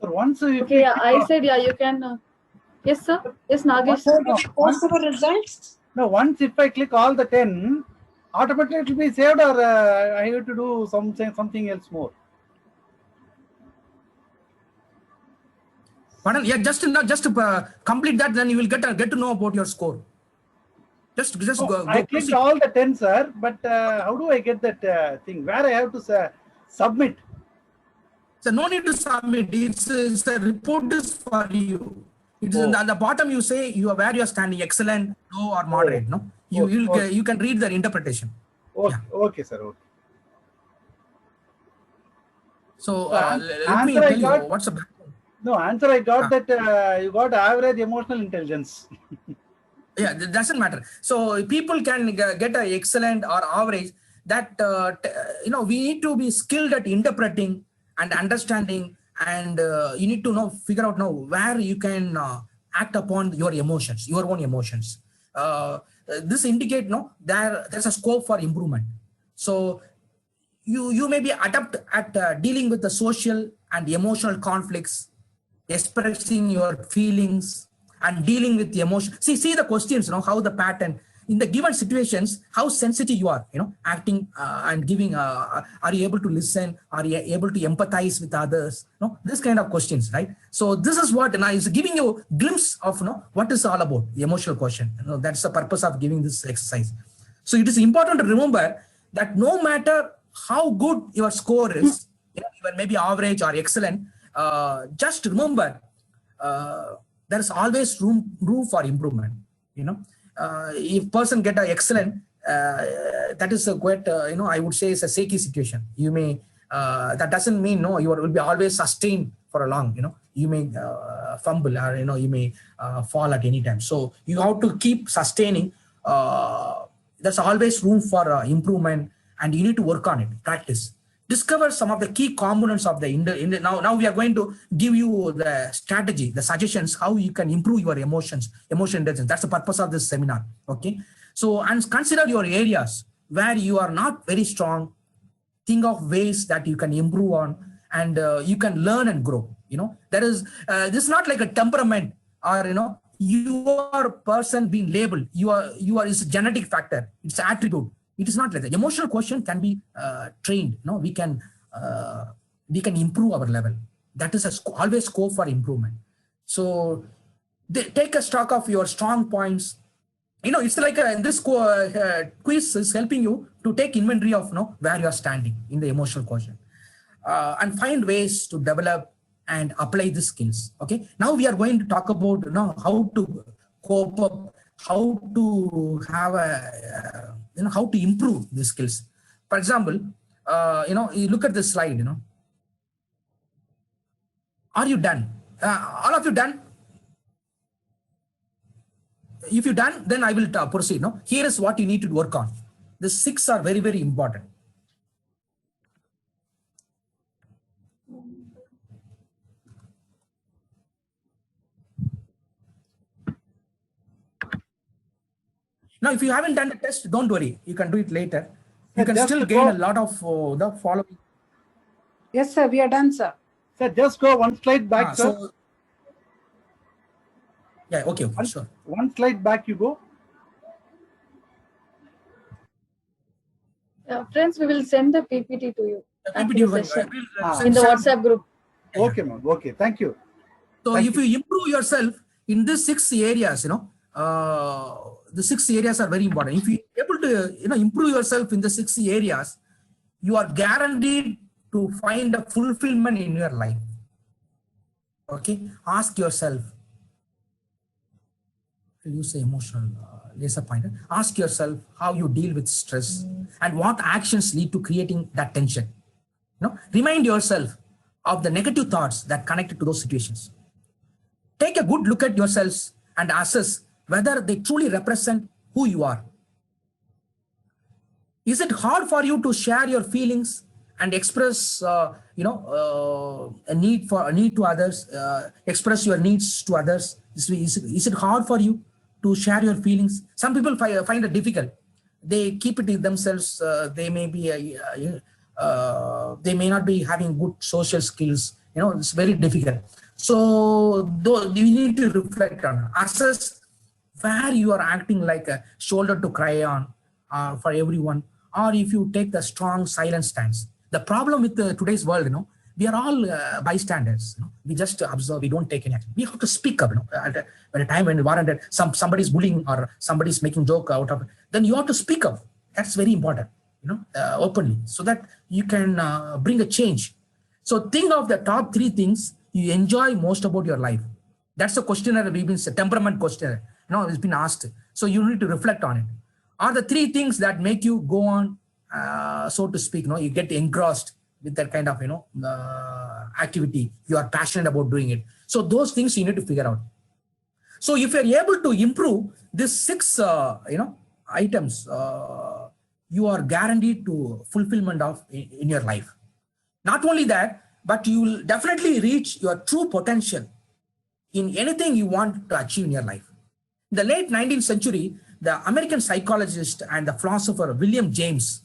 H: Once
A: okay, yeah, I said, yeah, you can. Yes, sir. Yes, Nagesh.
H: Post our results? No, once if I click all the 10, automatically it will be saved, or I have to do something else more.
C: Pardon? Yeah, just complete that, then you will get to know about your score. Just go.
H: I clicked all the 10, sir, but how do I get that thing? Where I have to submit?
C: So no need to submit. It's the report is for you. It is at the bottom. You say where you are standing, excellent, low, or moderate. No, you can read the interpretation.
H: Okay, yeah. Okay, sir. Okay.
C: So let me tell you what's the background.
H: No, answer I got that you got average emotional intelligence.
C: Yeah, it doesn't matter. So people can get an excellent or average. That we need to be skilled at interpreting and understanding, and you need to figure out where you can act upon your emotions, your own emotions. This indicate there's a scope for improvement. So you may be adept at dealing with the social and emotional conflicts, expressing your feelings and dealing with the emotion. See the questions, how the pattern in the given situations, how sensitive you are, acting and giving, are you able to listen? Are you able to empathize with others? This kind of questions, right? So this is what is giving you a glimpse of what is all about, the emotional question. That's the purpose of giving this exercise. So it is important to remember that no matter how good your score is, even maybe average or excellent, just remember there is always room for improvement. If person get an excellent, that is a quite I would say it's a shaky situation. You may that doesn't mean you will be always sustained for a long. You may fumble, or you may fall at any time. So you have to keep sustaining. There's always room for improvement, and you need to work on it, practice. Discover some of the key components of the now we are going to give you the strategy, the suggestions, how you can improve your emotion intelligence. That's the purpose of this seminar. Okay. So, and consider your areas where you are not very strong. Think of ways that you can improve on, and you can learn and grow. There is, this is not like a temperament, or, you are a person being labeled. You are is a genetic factor. It's an attribute. It is not like that. Emotional quotient can be trained. We can improve our level. That is always scope for improvement. So take a stock of your strong points. It's like this quiz is helping you to take inventory of where you are standing in the emotional quotient, and find ways to develop and apply the skills. Okay. Now we are going to talk about how to cope up, how to have how to improve the skills. For example, you look at this slide. Are you done? All of you done? If you're done, then I will proceed. Here is what you need to work on. The 6 are very, very important. Now, if you haven't done the test, don't worry. You can do it later. You can still gain a lot of the following.
G: Yes, sir. We are done, sir.
H: Sir, just go one slide back, sir.
C: So, yeah, okay, sure.
H: One slide back you go.
A: Friends, we will send the PPT to you
C: PPT
A: in the WhatsApp group.
H: Okay, ma'am. Okay, thank you.
C: So if you improve yourself in these 6 areas, the 6 areas are very important. If you are able to improve yourself in the 6 areas, you are guaranteed to find a fulfillment in your life. Okay, ask yourself. Use the emotional laser pointer. Ask yourself how you deal with stress and what actions lead to creating that tension. Remind yourself of the negative thoughts that connected to those situations. Take a good look at yourselves and assess whether they truly represent who you are. Is it hard for you to share your feelings and express, a need to others, express your needs to others? Is it hard for you to share your feelings? Some people find it difficult. They keep it in themselves. They may be, they may not be having good social skills. It's very difficult. So you need to reflect on, assess where you are acting like a shoulder to cry on for everyone, or if you take the strong silent stance. The problem with today's world, we are all bystanders. We just observe, we don't take any action. We have to speak up. At a time when warranted, somebody's bullying or somebody's making joke out of it, then you have to speak up. That's very important, openly, so that you can bring a change. So think of the top 3 things you enjoy most about your life. That's a questionnaire we've been, temperament questionnaire. It's been asked. So you need to reflect on it. Are the 3 things that make you go on, so to speak, you get engrossed with that kind of, activity. You are passionate about doing it. So those things you need to figure out. So if you're able to improve these 6, items, you are guaranteed to fulfillment of in your life. Not only that, but you will definitely reach your true potential in anything you want to achieve in your life. In the late 19th century, the American psychologist and the philosopher William James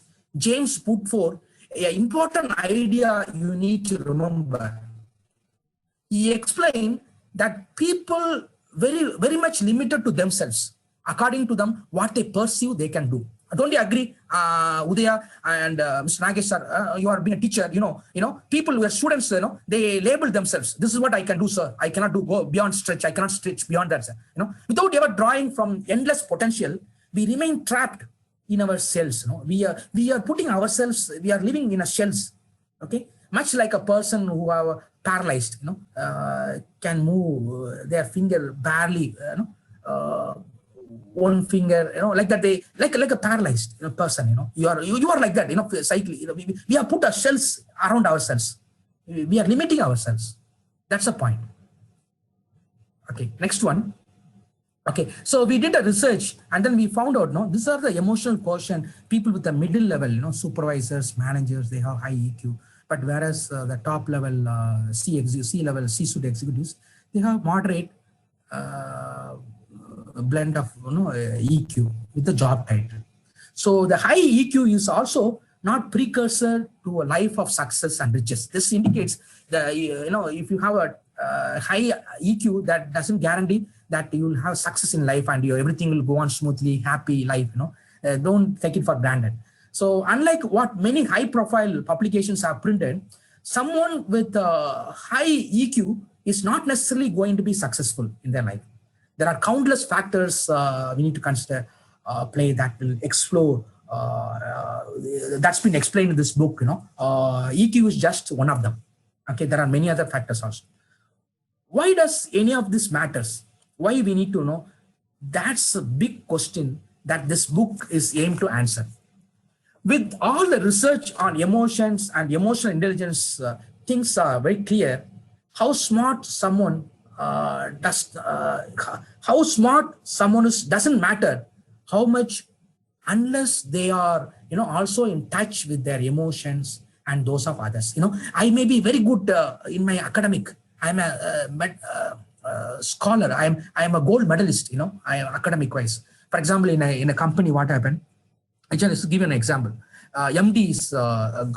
C: put forth an important idea you need to remember. He explained that people very much limited to themselves. According to them, what they perceive, they can do. Don't you agree, Udaya and Mr. Nagesh sir? You are being a teacher. People who are students. They label themselves. This is what I can do, sir. I cannot go beyond stretch. I cannot stretch beyond that, sir. Without ever drawing from endless potential, we remain trapped in our cells. We are putting ourselves. We are living in a shells. Okay, much like a person who are paralyzed. Can move their finger barely. One finger, like that. They like a paralyzed person. You are like that. Cycling. We have put our shells around ourselves. We are limiting ourselves. That's the point. Okay, next one. Okay, so we did a research and then we found out, these are the emotional quotient. People with the middle level, supervisors, managers, they have high EQ. But whereas the top level C-level C-suite executives, they have moderate blend of EQ with the job title. So the high EQ is also not precursor to a life of success and riches. This indicates that if you have a high EQ, that doesn't guarantee that you will have success in life and everything will go on smoothly, happy life. Don't take it for granted. So unlike what many high profile publications have printed, someone with a high EQ is not necessarily going to be successful in their life. There are countless factors we need to consider play that will explore. That's been explained in this book. EQ is just one of them. Okay, there are many other factors also. Why does any of this matters? Why we need to know? That's a big question that this book is aimed to answer. With all the research on emotions and emotional intelligence, things are very clear. How smart someone is doesn't matter how much, unless they are also in touch with their emotions and those of others. I may be very good in my academic. I'm a scholar. I'm a gold medalist. I am academic wise. For example, in a company, what happened? I just give you an example. MD is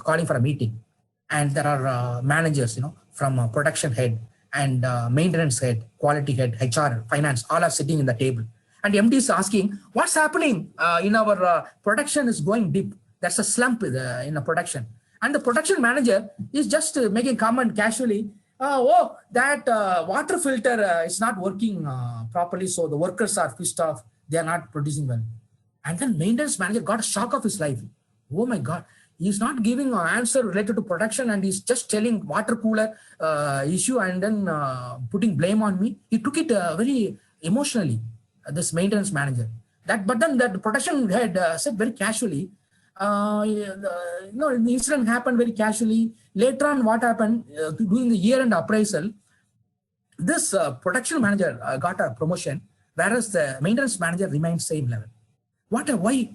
C: calling for a meeting, and there are managers, from production head and maintenance head, quality head, HR, finance, all are sitting in the table. And MD is asking, what's happening in our production is going deep. That's a slump in the production. And the production manager is just making comment casually, that water filter is not working properly. So the workers are pissed off. They are not producing well. And then maintenance manager got a shock of his life. Oh my God. He's not giving an answer related to production and he's just telling water cooler issue and then putting blame on me. He took it very emotionally, this maintenance manager. But then that production head said very casually, the incident happened very casually. Later on, what happened, doing the year-end appraisal, this production manager got a promotion, whereas the maintenance manager remained same level. Why?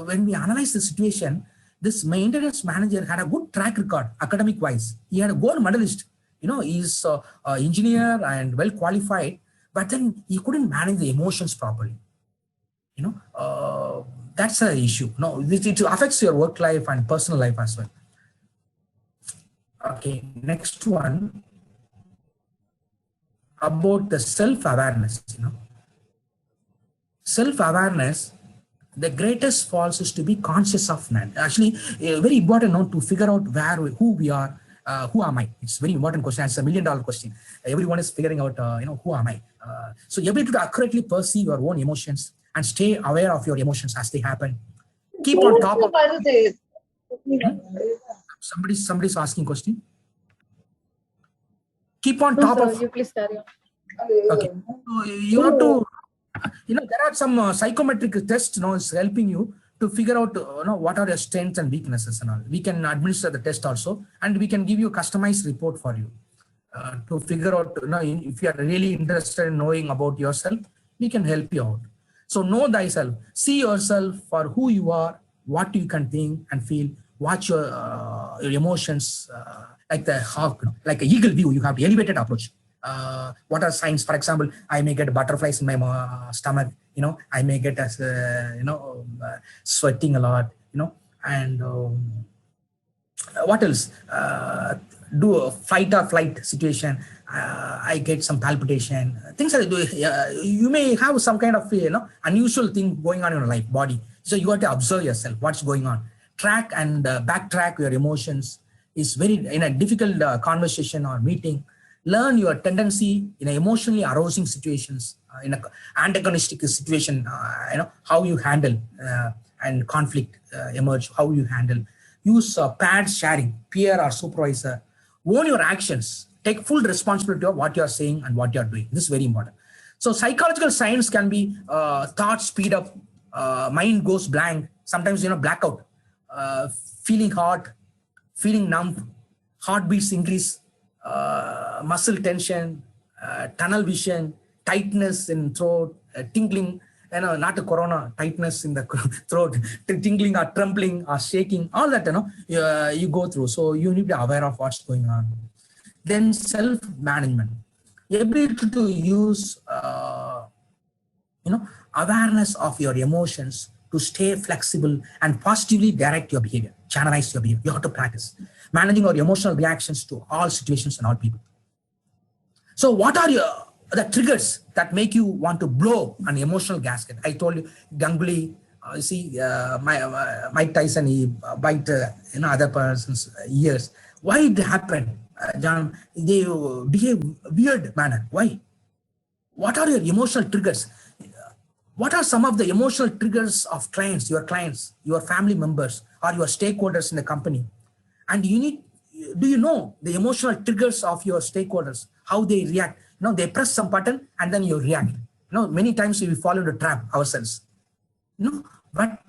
C: When we analyze the situation, this maintenance manager had a good track record academic wise. He had a gold medalist. He's an engineer and well qualified, but then he couldn't manage the emotions properly. That's an issue. No, it affects your work life and personal life as well. Okay, next one about the self-awareness. Self-awareness. The greatest fault is to be conscious of man. Actually, very important to figure out who we are, who am I? It's a very important question. It's $1 million question. Everyone is figuring out, who am I? So you're able to accurately perceive your own emotions and stay aware of your emotions as they happen. Keep on top of. Somebody's asking question. Keep on top of.
A: You please carry on.
C: Okay. So you have to. There are some psychometric tests, is helping you to figure out, what are your strengths and weaknesses and all. We can administer the test also, and we can give you a customized report for you. to figure out, if you are really interested in knowing about yourself, we can help you out. So know thyself, see yourself for who you are, what you can think and feel, watch your emotions, like the hawk, like an eagle view. You have the elevated approach. What are signs? For example, I may get butterflies in my stomach, I may get as sweating a lot, and what else? Do a fight or flight situation. I get some palpitation. Things like you may have some kind of unusual thing going on in your life, body. So you have to observe yourself, what's going on. Track and backtrack your emotions is very in a difficult conversation or meeting. Learn your tendency in emotionally arousing situations, in an antagonistic situation. How you handle and conflict emerge. How you handle. Use paired sharing, peer or supervisor. Own your actions. Take full responsibility of what you are saying and what you are doing. This is very important. So psychological signs can be thoughts speed up, mind goes blank, sometimes blackout, feeling hot, feeling numb, heartbeats increase, muscle tension, tunnel vision, tightness in throat, tingling, not a corona, tightness in the throat, tingling or trembling or shaking, all that, you go through. So you need to be aware of what's going on. Then self-management, ability to use, awareness of your emotions to stay flexible and positively direct your behavior, channelize your behavior. You have to practice managing your emotional reactions to all situations and all people. So what are the triggers that make you want to blow an emotional gasket? I told you, Ganguly, Mike Tyson, he bite other person's ears. Why it happened, John? They behave weird manner. Why? What are your emotional triggers? What are some of the emotional triggers of clients, your family members, or your stakeholders in the company? And do you know the emotional triggers of your stakeholders, how they react? They press some button and then you react. Many times we fall into trap ourselves. But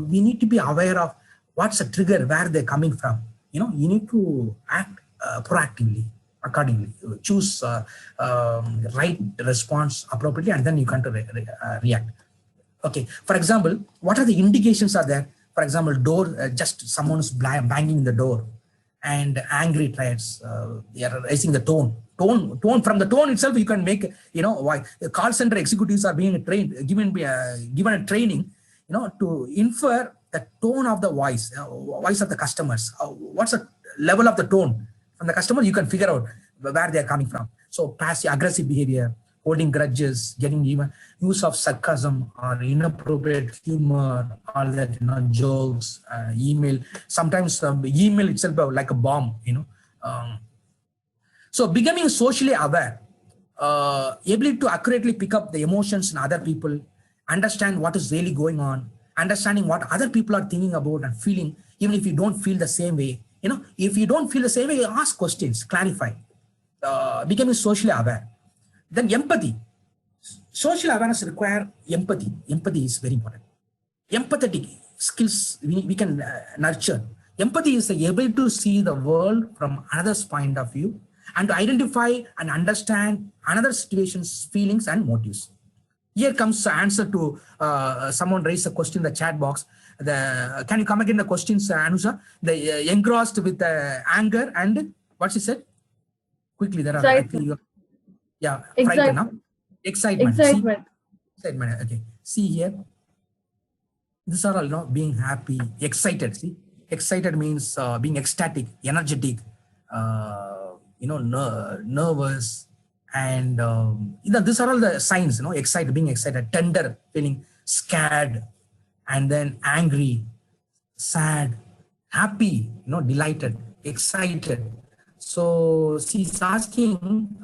C: we need to be aware of what's the trigger, where they're coming from. You need to act proactively, accordingly. Choose right response appropriately, and then you can react. Okay. For example, what are the indications are there? For example, door, just someone's banging the door, and angry triads. They are raising the tone. From the tone itself, you can make, why the call center executives are being trained, given a training, to infer the tone of the voice of the customers. What's the level of the tone from the customer? You can figure out where they are coming from. So passive aggressive behavior, holding grudges, getting even, use of sarcasm or inappropriate humor, all that, jokes, email. Sometimes email itself like a bomb, So becoming socially aware, ability to accurately pick up the emotions in other people, understand what is really going on, understanding what other people are thinking about and feeling, even if you don't feel the same way. If you don't feel the same way, ask questions, clarify. Becoming socially aware. Then empathy. Social awareness requires empathy. Empathy is very important. Empathetic skills we can nurture. Empathy is the ability to see the world from another's point of view and to identify and understand another situation's feelings and motives. Here comes the answer to someone raised a question in the chat box. Can you come again the questions, Anusha? The engrossed with anger and what she said? Quickly, there are excitement. Excitement. Okay. See here. These are all being happy, excited. See, excited means being ecstatic, energetic, nervous, and these are all the signs. Excited, being excited, tender, feeling scared, and then angry, sad, happy, delighted, excited. So she's asking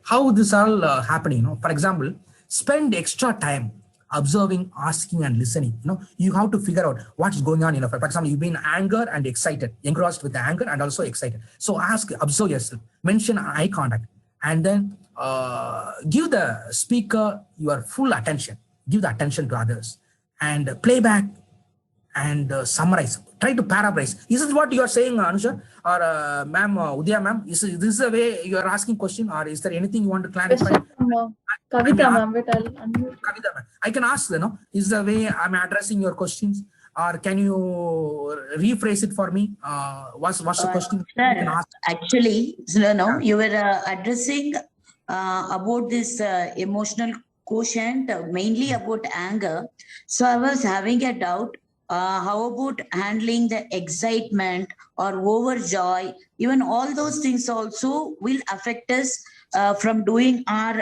C: how this all happening. For example, spend extra time observing, asking, and listening. You have to figure out what's going on. For example, you've been anger and excited, engrossed with the anger and also excited. So ask, observe yourself, mention eye contact, and then give the speaker your full attention. Give the attention to others and play back and summarize. Try to paraphrase. Is this what you are saying, Anusha? Or ma'am, Udaya ma'am? Is this the way you are asking question, or is there anything you want to clarify?
A: Question from Kavita ma'am. Wait, I'll unmute.
C: Kavita ma'am. I can ask, is the way I'm addressing your questions, or can you rephrase it for me? What's the question?
F: Sir, actually, no, you were addressing about this emotional quotient, mainly about anger. So I was having a doubt. How about handling the excitement or overjoy? Even all those things also will affect us from doing our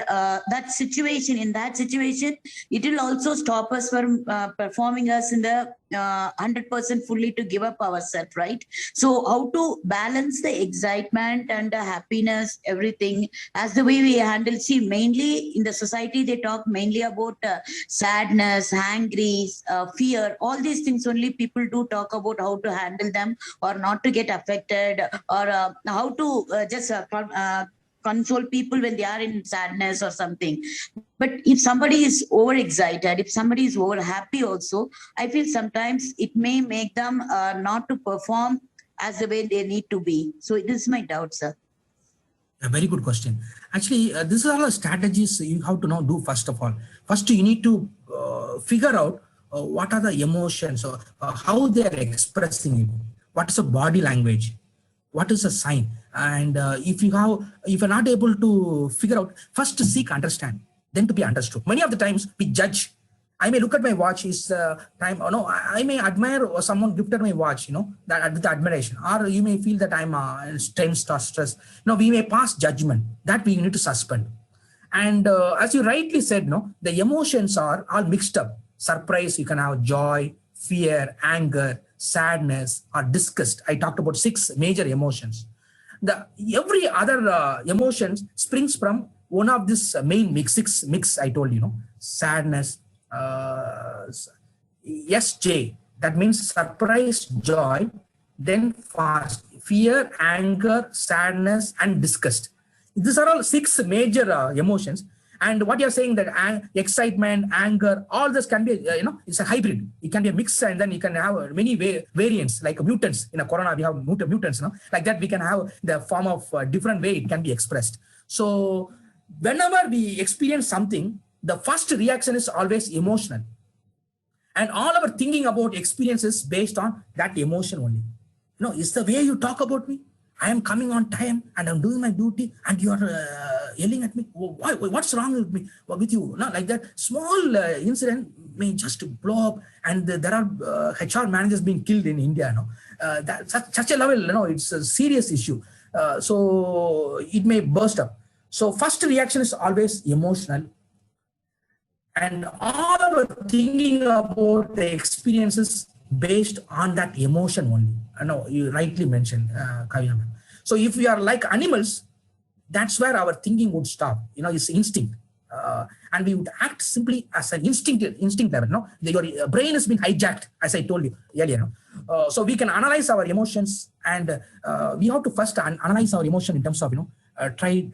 F: that situation. In that situation, it will also stop us from performing us in the 100% fully to give up ourselves, right? So how to balance the excitement and the happiness, everything, as the way we handle. See, mainly in the society, they talk mainly about sadness, angry, fear, all these things only people do talk about how to handle them or not to get affected, or how to just console people when they are in sadness or something. But if somebody is overexcited, if somebody is over happy also, I feel sometimes it may make them not to perform as the way they need to be. So this is my doubt, sir.
C: A very good question. Actually, these are all strategies you have to do. First of all, you need to figure out what are the emotions, or how they are expressing it. What is the body language? What is a sign? And if you're not able to figure out, first to seek understand, then to be understood. Many of the times we judge. I may look at my watch, is time, or no, I may admire, or someone gifted my watch, that with admiration, or you may feel that I'm tensed or stressed. We may pass judgment. That we need to suspend. And as you rightly said, the emotions are all mixed up. Surprise, you can have joy, fear, anger, sadness, or disgust. I talked about 6 major emotions. Every other emotions springs from one of this main six mix I told you, sadness, SJ, that means surprise, joy, then fast, fear, anger, sadness, and disgust. These are all 6 major emotions. And what you're saying that excitement, anger, all this can be, it's a hybrid. It can be a mix, and then you can have many variants, like mutants. In a corona, we have mutants, like that we can have the form of different way it can be expressed. So whenever we experience something, the first reaction is always emotional. And all our thinking about experiences based on that emotion only. It's the way you talk about me. I am coming on time and I'm doing my duty, and you are yelling at me. Why? What's wrong with me? With you? Like that. Small incident may just blow up, and there are HR managers being killed in India. Such a level. It's a serious issue. So it may burst up. So first reaction is always emotional, and all our thinking about the experiences based on that emotion only. I know you rightly mentioned, Kavya. So if we are like animals, that's where our thinking would stop. It's instinct, and we would act simply as an instinct level. Your brain has been hijacked, as I told you earlier. So we can analyze our emotions, and we have to first analyze our emotion in terms of try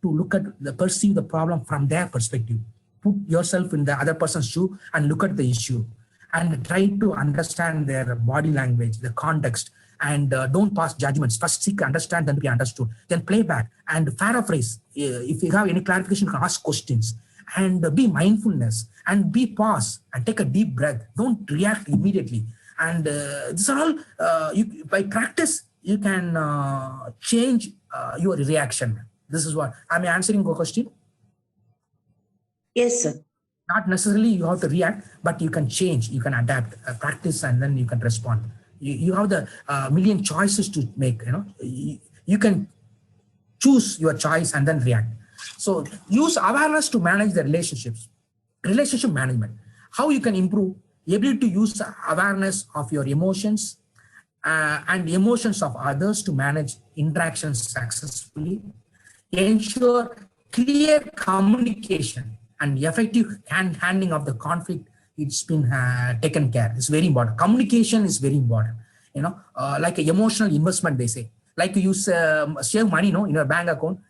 C: to perceive the problem from their perspective. Put yourself in the other person's shoe and look at the issue, and try to understand their body language, the context, and don't pass judgments. First seek understand, then be understood. Then play back and paraphrase. If you have any clarification, you can ask questions, and be mindfulness, and be pause and take a deep breath. Don't react immediately. And these are all, by practice, you can change your reaction. This is what I'm answering your question.
F: Yes, sir.
C: Not necessarily you have to react, but you can change, you can adapt, practice, and then you can respond. You have the million choices to make. You can choose your choice and then react. So use awareness to manage the relationships. Relationship management. How you can improve ability to use awareness of your emotions and the emotions of others to manage interactions successfully. Ensure clear communication and effective handling of the conflict. It's been taken care. It's very important. Communication is very important. Like an emotional investment, they say. Like you save money, in your bank account.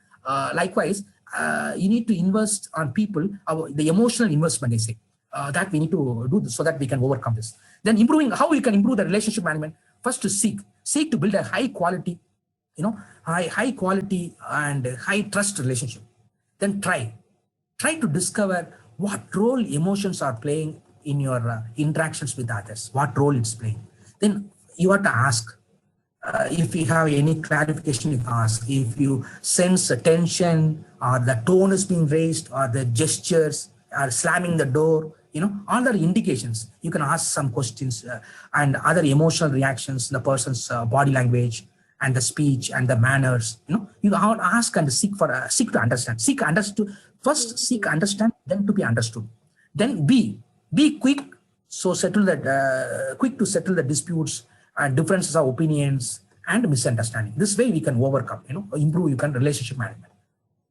C: Likewise, you need to invest on people. The emotional investment, they say. that we need to do this so that we can overcome this. Then improving, how we can improve the relationship management? First, to seek to build a high quality, high quality and high trust relationship. Then try to discover what role emotions are playing in your interactions with others, what role it's playing. Then you have to ask, if you have any clarification, you can ask. If you sense a tension or the tone is being raised or the gestures are slamming the door, all the indications, you can ask some questions and other emotional reactions, the person's body language and the speech and the manners. You have to ask and seek to understand. First seek understand, then to be understood. Then be quick, so quick to settle the disputes and differences of opinions and misunderstanding. This way we can overcome, improve relationship management.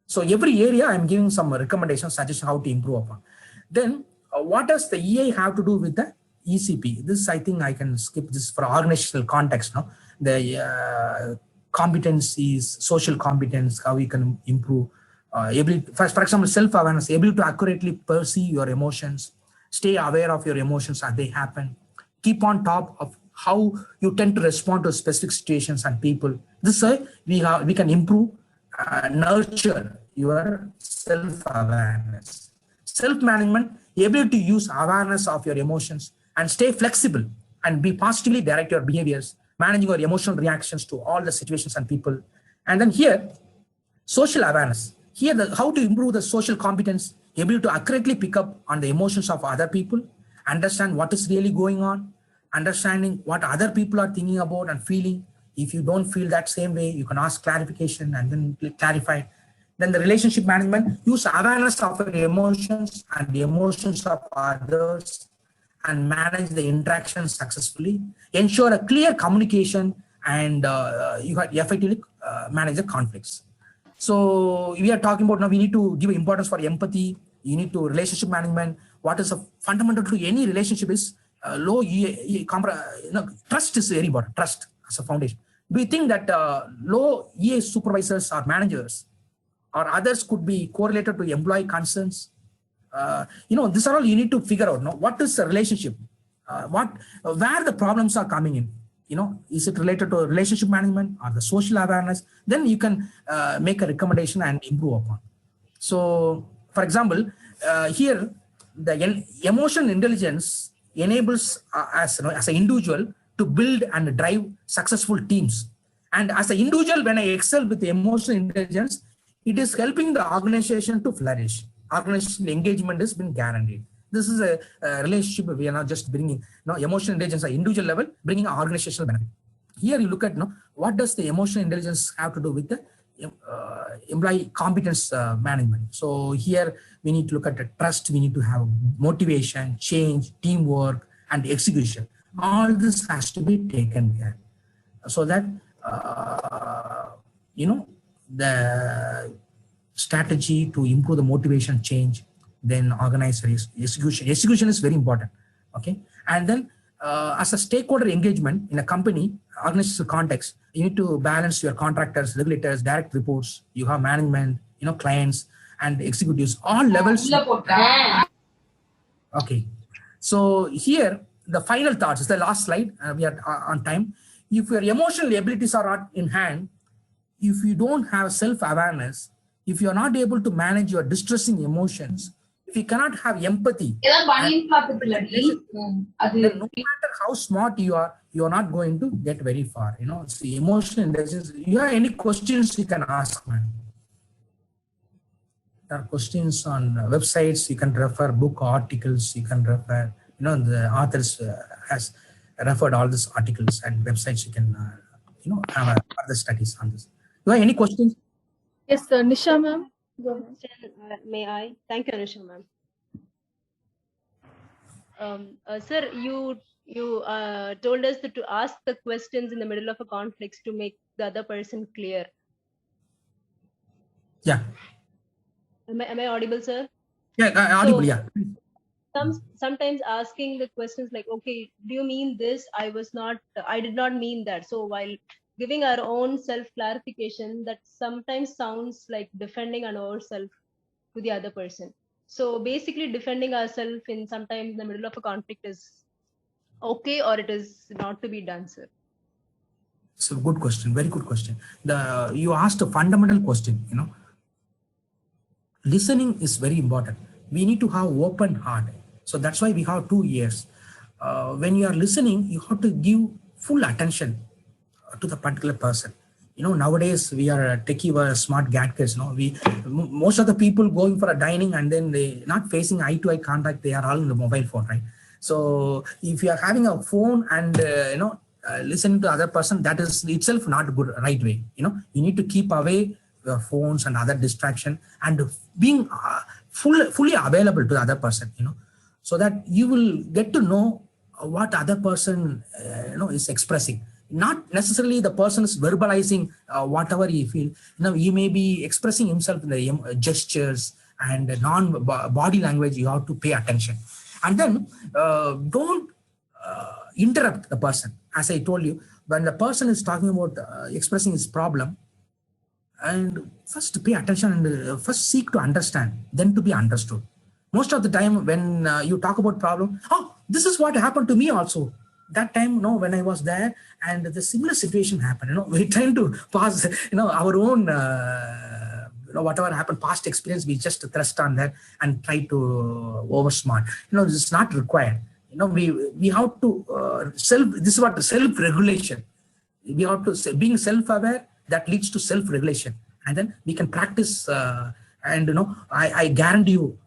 C: So every area I'm giving some recommendations, suggestions how to improve upon. Then what does the EA have to do with the ECP? This, I think I can skip this for organizational context. The competencies, social competence, how we can improve. For example, self-awareness, able to accurately perceive your emotions, stay aware of your emotions as they happen, keep on top of how you tend to respond to specific situations and people. This way we can improve, nurture your self-awareness. Self-management, able to use awareness of your emotions and stay flexible and be positively direct your behaviors, managing your emotional reactions to all the situations and people. And then here, social awareness. Here, how to improve the social competence, able to accurately pick up on the emotions of other people, understand what is really going on, understanding what other people are thinking about and feeling. If you don't feel that same way, you can ask clarification and then clarify. Then the relationship management, use awareness of your emotions and the emotions of others and manage the interaction successfully. Ensure a clear communication and you have effectively manage the conflicts. So we are talking about now we need to give importance for empathy. You need to relationship management. What is a fundamental to any relationship is low trust is very important. Trust as a foundation. Do you think that low EA supervisors or managers or others could be correlated to employee concerns? These are all you need to figure out. What is the relationship? Where the problems are coming in? Is it related to relationship management or the social awareness? Then you can make a recommendation and improve upon. So, for example, here the emotional intelligence enables as an individual to build and drive successful teams. And as an individual, when I excel with emotional intelligence, it is helping the organization to flourish. Organizational engagement has been guaranteed. This is a relationship we are not just bringing emotional intelligence at individual level, bringing an organizational benefit. Here you look at what does the emotional intelligence have to do with the employee competence management. So here we need to look at the trust. We need to have motivation, change, teamwork, and execution. All this has to be taken care, so that the strategy to improve the motivation, change, then organize execution is very important. Okay. And then as a stakeholder engagement in a company organizational context, you need to balance your contractors, regulators, direct reports. You have management, clients and executives, all levels. Okay. So here the final thoughts is the last slide. We are on time. If your emotional abilities are not in hand, if you don't have self-awareness, if you are not able to manage your distressing emotions, if you cannot have empathy, then no matter how smart you are not going to get very far. See, emotional intelligence. You have any questions you can ask, man. There are questions on websites. You can refer book articles. You can refer. The authors has referred all these articles and websites. You can have other studies on this. Do you have any questions?
A: Yes, sir. Nisha, ma'am. Go ahead.
E: May I? Thank you, Anisha, ma'am. Sir, you told us to ask the questions in the middle of a conflict to make the other person clear.
C: Yeah.
E: Am I audible, sir?
C: Yeah, audible. Yeah.
E: Sometimes asking the questions like, okay, do you mean this? I did not mean that. So while giving our own self-clarification, that sometimes sounds like defending ourselves to the other person. So basically defending ourselves in sometimes in the middle of a conflict is okay, or it is not to be done, sir.
C: It's a good question, very good question. You asked a fundamental question, listening is very important. We need to have open heart. So that's why we have 2 years. When you are listening, you have to give full attention to the particular person. Nowadays we are techie, we are smart gadgets. Most of the people going for a dining and then they not facing eye to eye contact. They are all in the mobile phone, right? So if you are having a phone and listening to other person, that is itself not a good right way. You need to keep away your phones and other distraction and being fully available to the other person. So that you will get to know what other person is expressing. Not necessarily the person is verbalizing whatever he feel. He may be expressing himself in the gestures and non-body language. You have to pay attention, and then don't interrupt the person. As I told you, when the person is talking about expressing his problem, and first pay attention and first seek to understand, then to be understood. Most of the time when you talk about problem, this is what happened to me also. That time, when I was there and the similar situation happened, we're trying to pass, our own, whatever happened, past experience, we just thrust on that and try to oversmart. This is not required. We have to this is what self-regulation. We have to being self-aware, that leads to self-regulation, and then we can practice. And I guarantee you,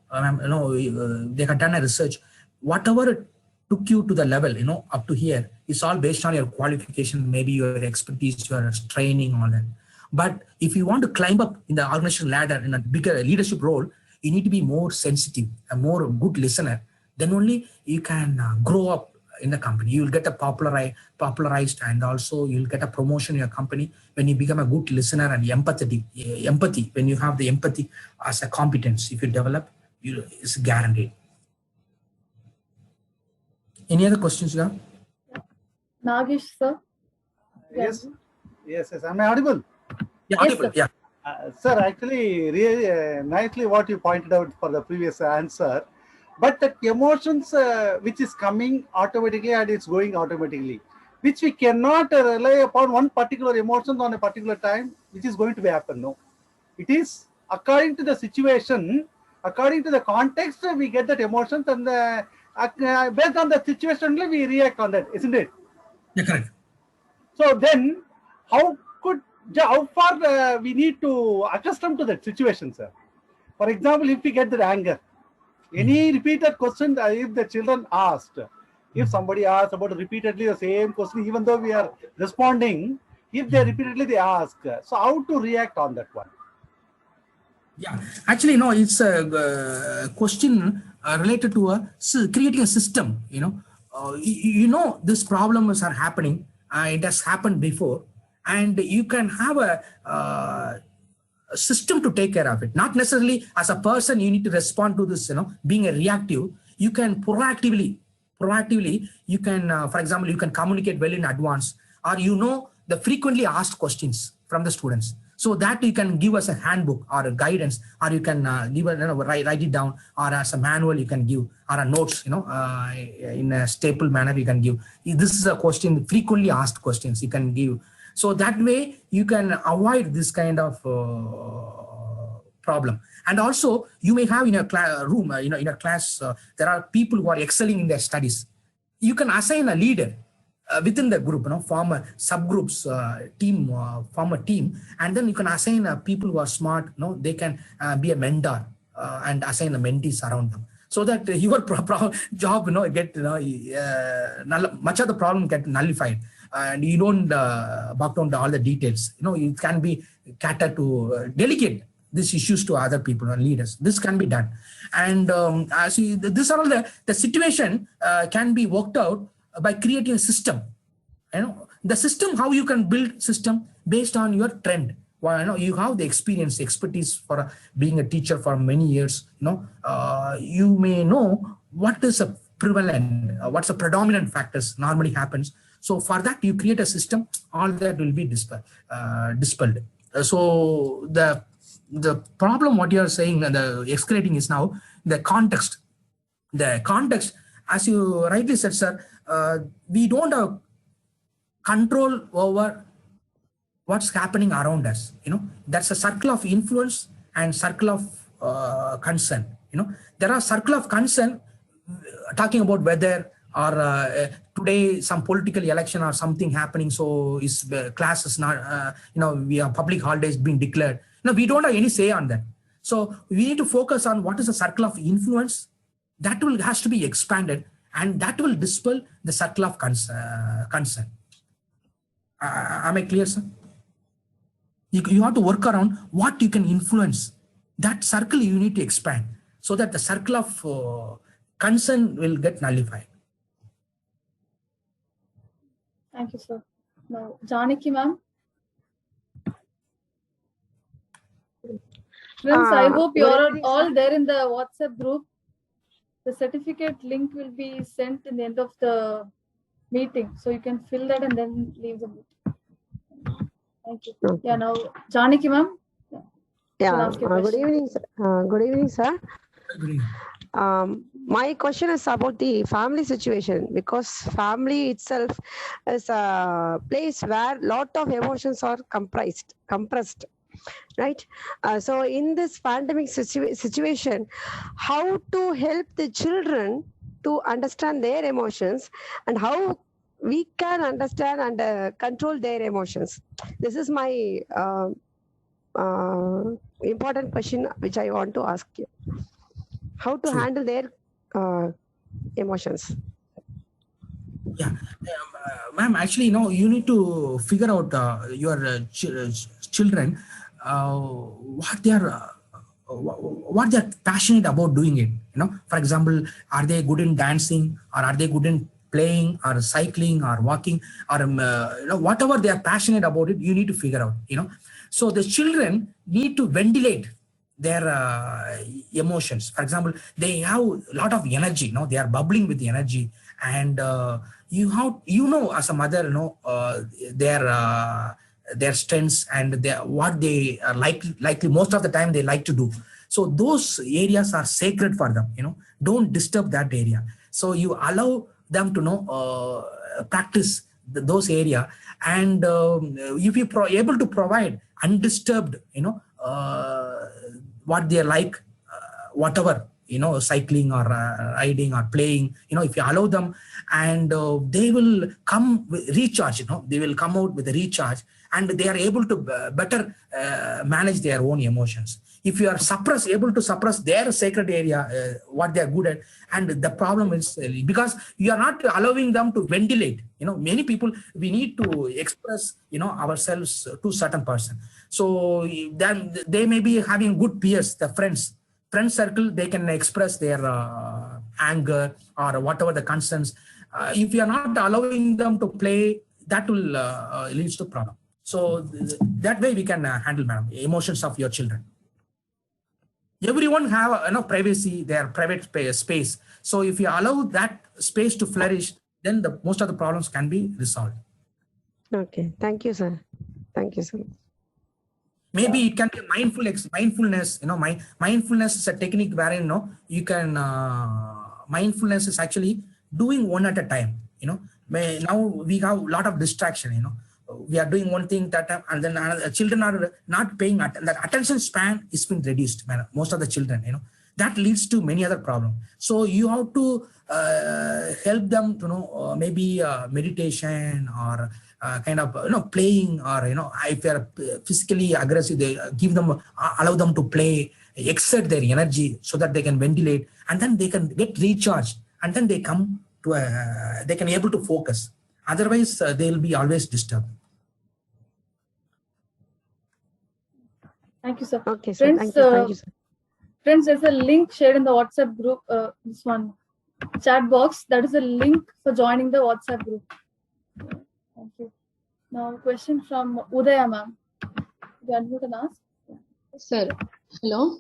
C: they have done a research. Whatever took you to the level, up to here, it's all based on your qualification, maybe your expertise, your training, all that. But if you want to climb up in the organizational ladder in a bigger leadership role, you need to be more sensitive, a more good listener. Then only you can grow up in the company. You will get a popularized, and also you'll get a promotion in your company when you become a good listener and empathy. When you have the empathy as a competence, if you develop, it's guaranteed. Any other questions, yeah?
A: Nagesh, sir?
H: Yes. Am I audible?
C: Yeah, audible.
A: Yes,
C: Yeah.
H: Sir, actually, really nicely what you pointed out for the previous answer. But that emotions which is coming automatically and it's going automatically, which we cannot rely upon one particular emotion on a particular time, which is going to be happen. No, it is according to the situation, according to the context, we get that emotions, and based on the situation only we react on that, isn't it?
C: Yeah, correct.
H: So then, how far we need to accustom to that situation, sir? For example, if we get that anger, any repeated question, if the children asked, if somebody asks about repeatedly the same question, even though we are responding, if they repeatedly they ask, so how to react on that one?
C: Yeah, actually, no, it's a question related to creating a system. This problems are happening. It has happened before, and you can have a system to take care of it. Not necessarily as a person you need to respond to this, being a reactive. You can proactively you can, for example, you can communicate well in advance, or the frequently asked questions from the students, so that you can give us a handbook or a guidance, or you can write it down, or as a manual you can give, or a notes, in a staple manner you can give. This is a question, frequently asked questions you can give. So that way you can avoid this kind of problem. And also you may have in a room, in a class, there are people who are excelling in their studies. You can assign a leader within the group, form a subgroups, form a team, and then you can assign people who are smart. They can be a mentor and assign the mentees around them, so that your job, get much of the problem get nullified, and you don't bog down to all the details. You can be catered to delegate these issues to other people or leaders. This can be done, and these are all the situation can be worked out by creating a system. The system, how you can build system based on your trend. Well, you have the experience, expertise for being a teacher for many years. You may know what is a prevalent, what's the predominant factors normally happens. So for that, you create a system, all that will be dispelled. So the the problem what you are saying and the escalating is now the context. The context, as you rightly said, sir, we don't have control over what's happening around us. That's a circle of influence and circle of concern. There are circle of concern talking about whether or today some political election or something happening, so is class is not we have public holidays being declared. We don't have any say on that. So we need to focus on what is the circle of influence that has to be expanded, and that will dispel the circle of concern. Am I clear, sir? You have to work around what you can influence. That circle you need to expand so that the circle of concern will get nullified.
A: Thank you, sir. Now, Janaki ma'am. Friends, I hope you are all there in the WhatsApp group. The certificate link will be sent in the end of the meeting, so you can fill that and then leave the meeting. Thank you.
I: Okay.
A: Yeah, now Janaki ma'am.
I: Yeah, good evening, sir. Good evening, sir.
C: Good evening.
I: My question is about the family situation, because family itself is a place where lot of emotions are compressed, right? So in this pandemic situation, how to help the children to understand their emotions and how we can understand and control their emotions? This is my important question which I want to ask you. How to handle their emotions?
C: Yeah, ma'am, actually, you need to figure out your children what they're passionate about doing it. For example, are they good in dancing, or are they good in playing or cycling or walking, or whatever they are passionate about it, you need to figure out. So the children need to ventilate their emotions. For example, they have a lot of energy. They are bubbling with the energy, and as a mother, their strengths and what they are likely most of the time they like to do. So those areas are sacred for them. Don't disturb that area. So you allow them to practice those area, and if you able to provide undisturbed, what they like, whatever, cycling or riding or playing, if you allow them, and they will come recharge, they will come out with a recharge, and they are able to better manage their own emotions. If you are able to suppress their sacred area, what they are good at, and the problem is because you are not allowing them to ventilate. Many people, we need to express, ourselves to certain person. So then they may be having good peers, the friend circle, they can express their anger or whatever the concerns. If you are not allowing them to play, that will lead to problem. So that way we can handle, madam, emotions of your children. Everyone have privacy, their private space. So if you allow that space to flourish, then most of the problems can be resolved.
I: Okay, thank you, sir. Thank you, sir.
C: Maybe it can be mindfulness. Mindfulness is a technique wherein you can. Mindfulness is actually doing one at a time. Now we have a lot of distraction. We are doing one thing that time, and then children are not paying attention. The attention span is been reduced. Most of the children, that leads to many other problems. So you have to help them to maybe meditation or kind of playing, or if they are physically aggressive, they allow them to play, exert their energy so that they can ventilate, and then they can get recharged, and then they come to they can able to focus. Otherwise they will be always disturbed.
A: Thank you, sir.
I: Okay, sir.
A: Friends,
I: Thank you. Thank you, sir.
A: Friends, there's a link shared in the WhatsApp group, this one chat box. That is a link for joining the WhatsApp group. Thank you. Now, a question from Udaya ma'am. You can ask.
D: Sir, hello.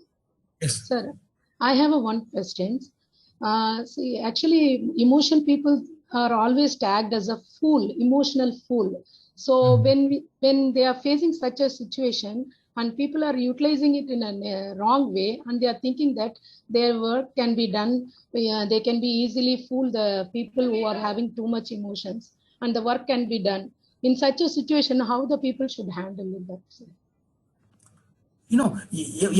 C: Yes.
D: Sir, I have one question. See, actually, emotional people are always tagged as a fool, emotional fool. So when they are facing such a situation, and people are utilizing it in a wrong way, and they are thinking that their work can be done. They can be easily fool the people who are having too much emotions, and the work can be done. In such a situation, how the people should handle it?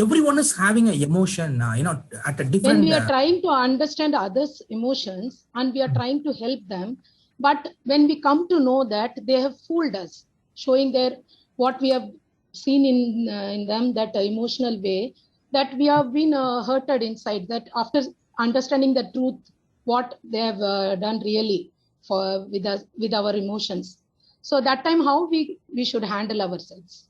C: Everyone is having an emotion, at a different.
D: When we are trying to understand others' emotions and we are trying to help them, but when we come to know that they have fooled us, showing what we have seen in them, that emotional way, that we have been hurted inside, that after understanding the truth, what they have done really with us, with our emotions. So that time, how we should handle ourselves.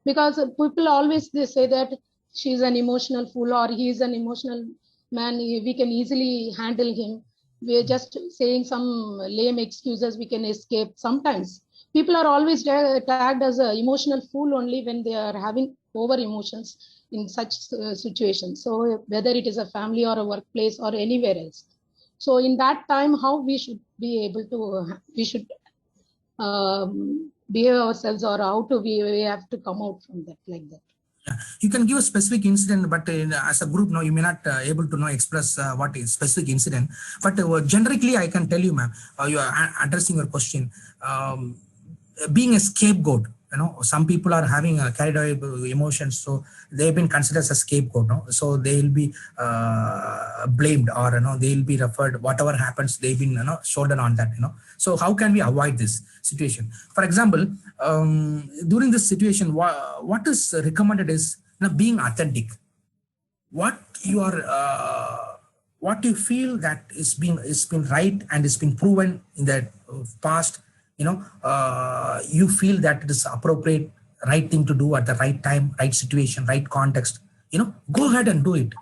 D: Because people always, they say that she's an emotional fool or he is an emotional man, we can easily handle him. We're just saying some lame excuses, we can escape. Sometimes people are always tagged as an emotional fool only when they are having over emotions in such situations. So whether it is a family or a workplace or anywhere else. So in that time, how we should be able to, we should behave ourselves, or how to we have to come out from that, like that.
C: Yeah. You can give a specific incident, but as a group, no, you may not able to express what is specific incident. But generically, I can tell you, ma'am, you are addressing your question. Being a scapegoat, some people are having carried away emotions, so they've been considered as a scapegoat. So they will be blamed, or they will be referred. Whatever happens, they've been shouldered on that. So how can we avoid this situation? For example, during this situation, what is recommended is being authentic. What you are, what you feel that is been right and it's been proven in the past. You feel that it is appropriate, right thing to do at the right time, right situation, right context. Go ahead and do it.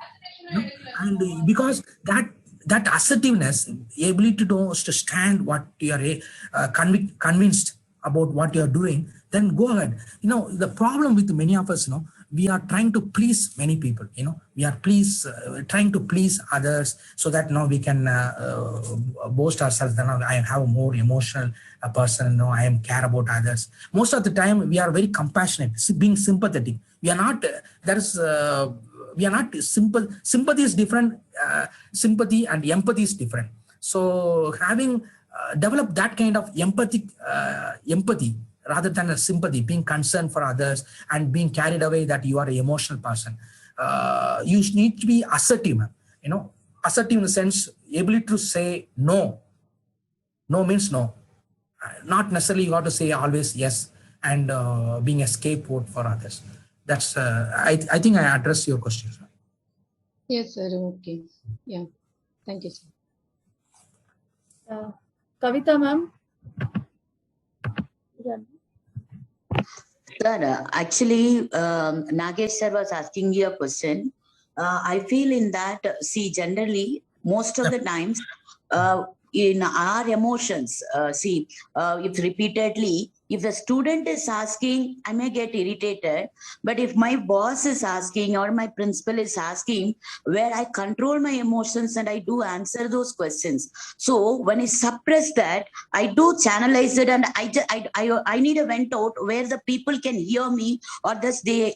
C: And because that assertiveness, ability to stand what you are convinced about what you are doing, then go ahead. The problem with many of us, we are trying to please many people. We are trying to please others, so that we can boast ourselves that I have a more emotional person. I am care about others. Most of the time, we are very compassionate, being sympathetic. We are not. We are not simple. Sympathy is different. Sympathy and empathy is different. So having developed that kind of empathy rather than a sympathy, being concerned for others and being carried away that you are an emotional person. You need to be assertive, assertive in the sense, ability to say no. No means no. Not necessarily you have to say always yes, and being a scapegoat for others. That's, I think I addressed your question, sir.
D: Yes, sir. Okay. Yeah. Thank you, sir.
A: Kavita, ma'am.
F: Sir, actually, Nagesh sir was asking you a question. I feel in that, see, generally, most of the times, in our emotions, if repeatedly, if a student is asking, I may get irritated, but if my boss is asking or my principal is asking, where I control my emotions and I do answer those questions. So when I suppress that, I do channelize it, and I need a vent out where the people can hear me, or just they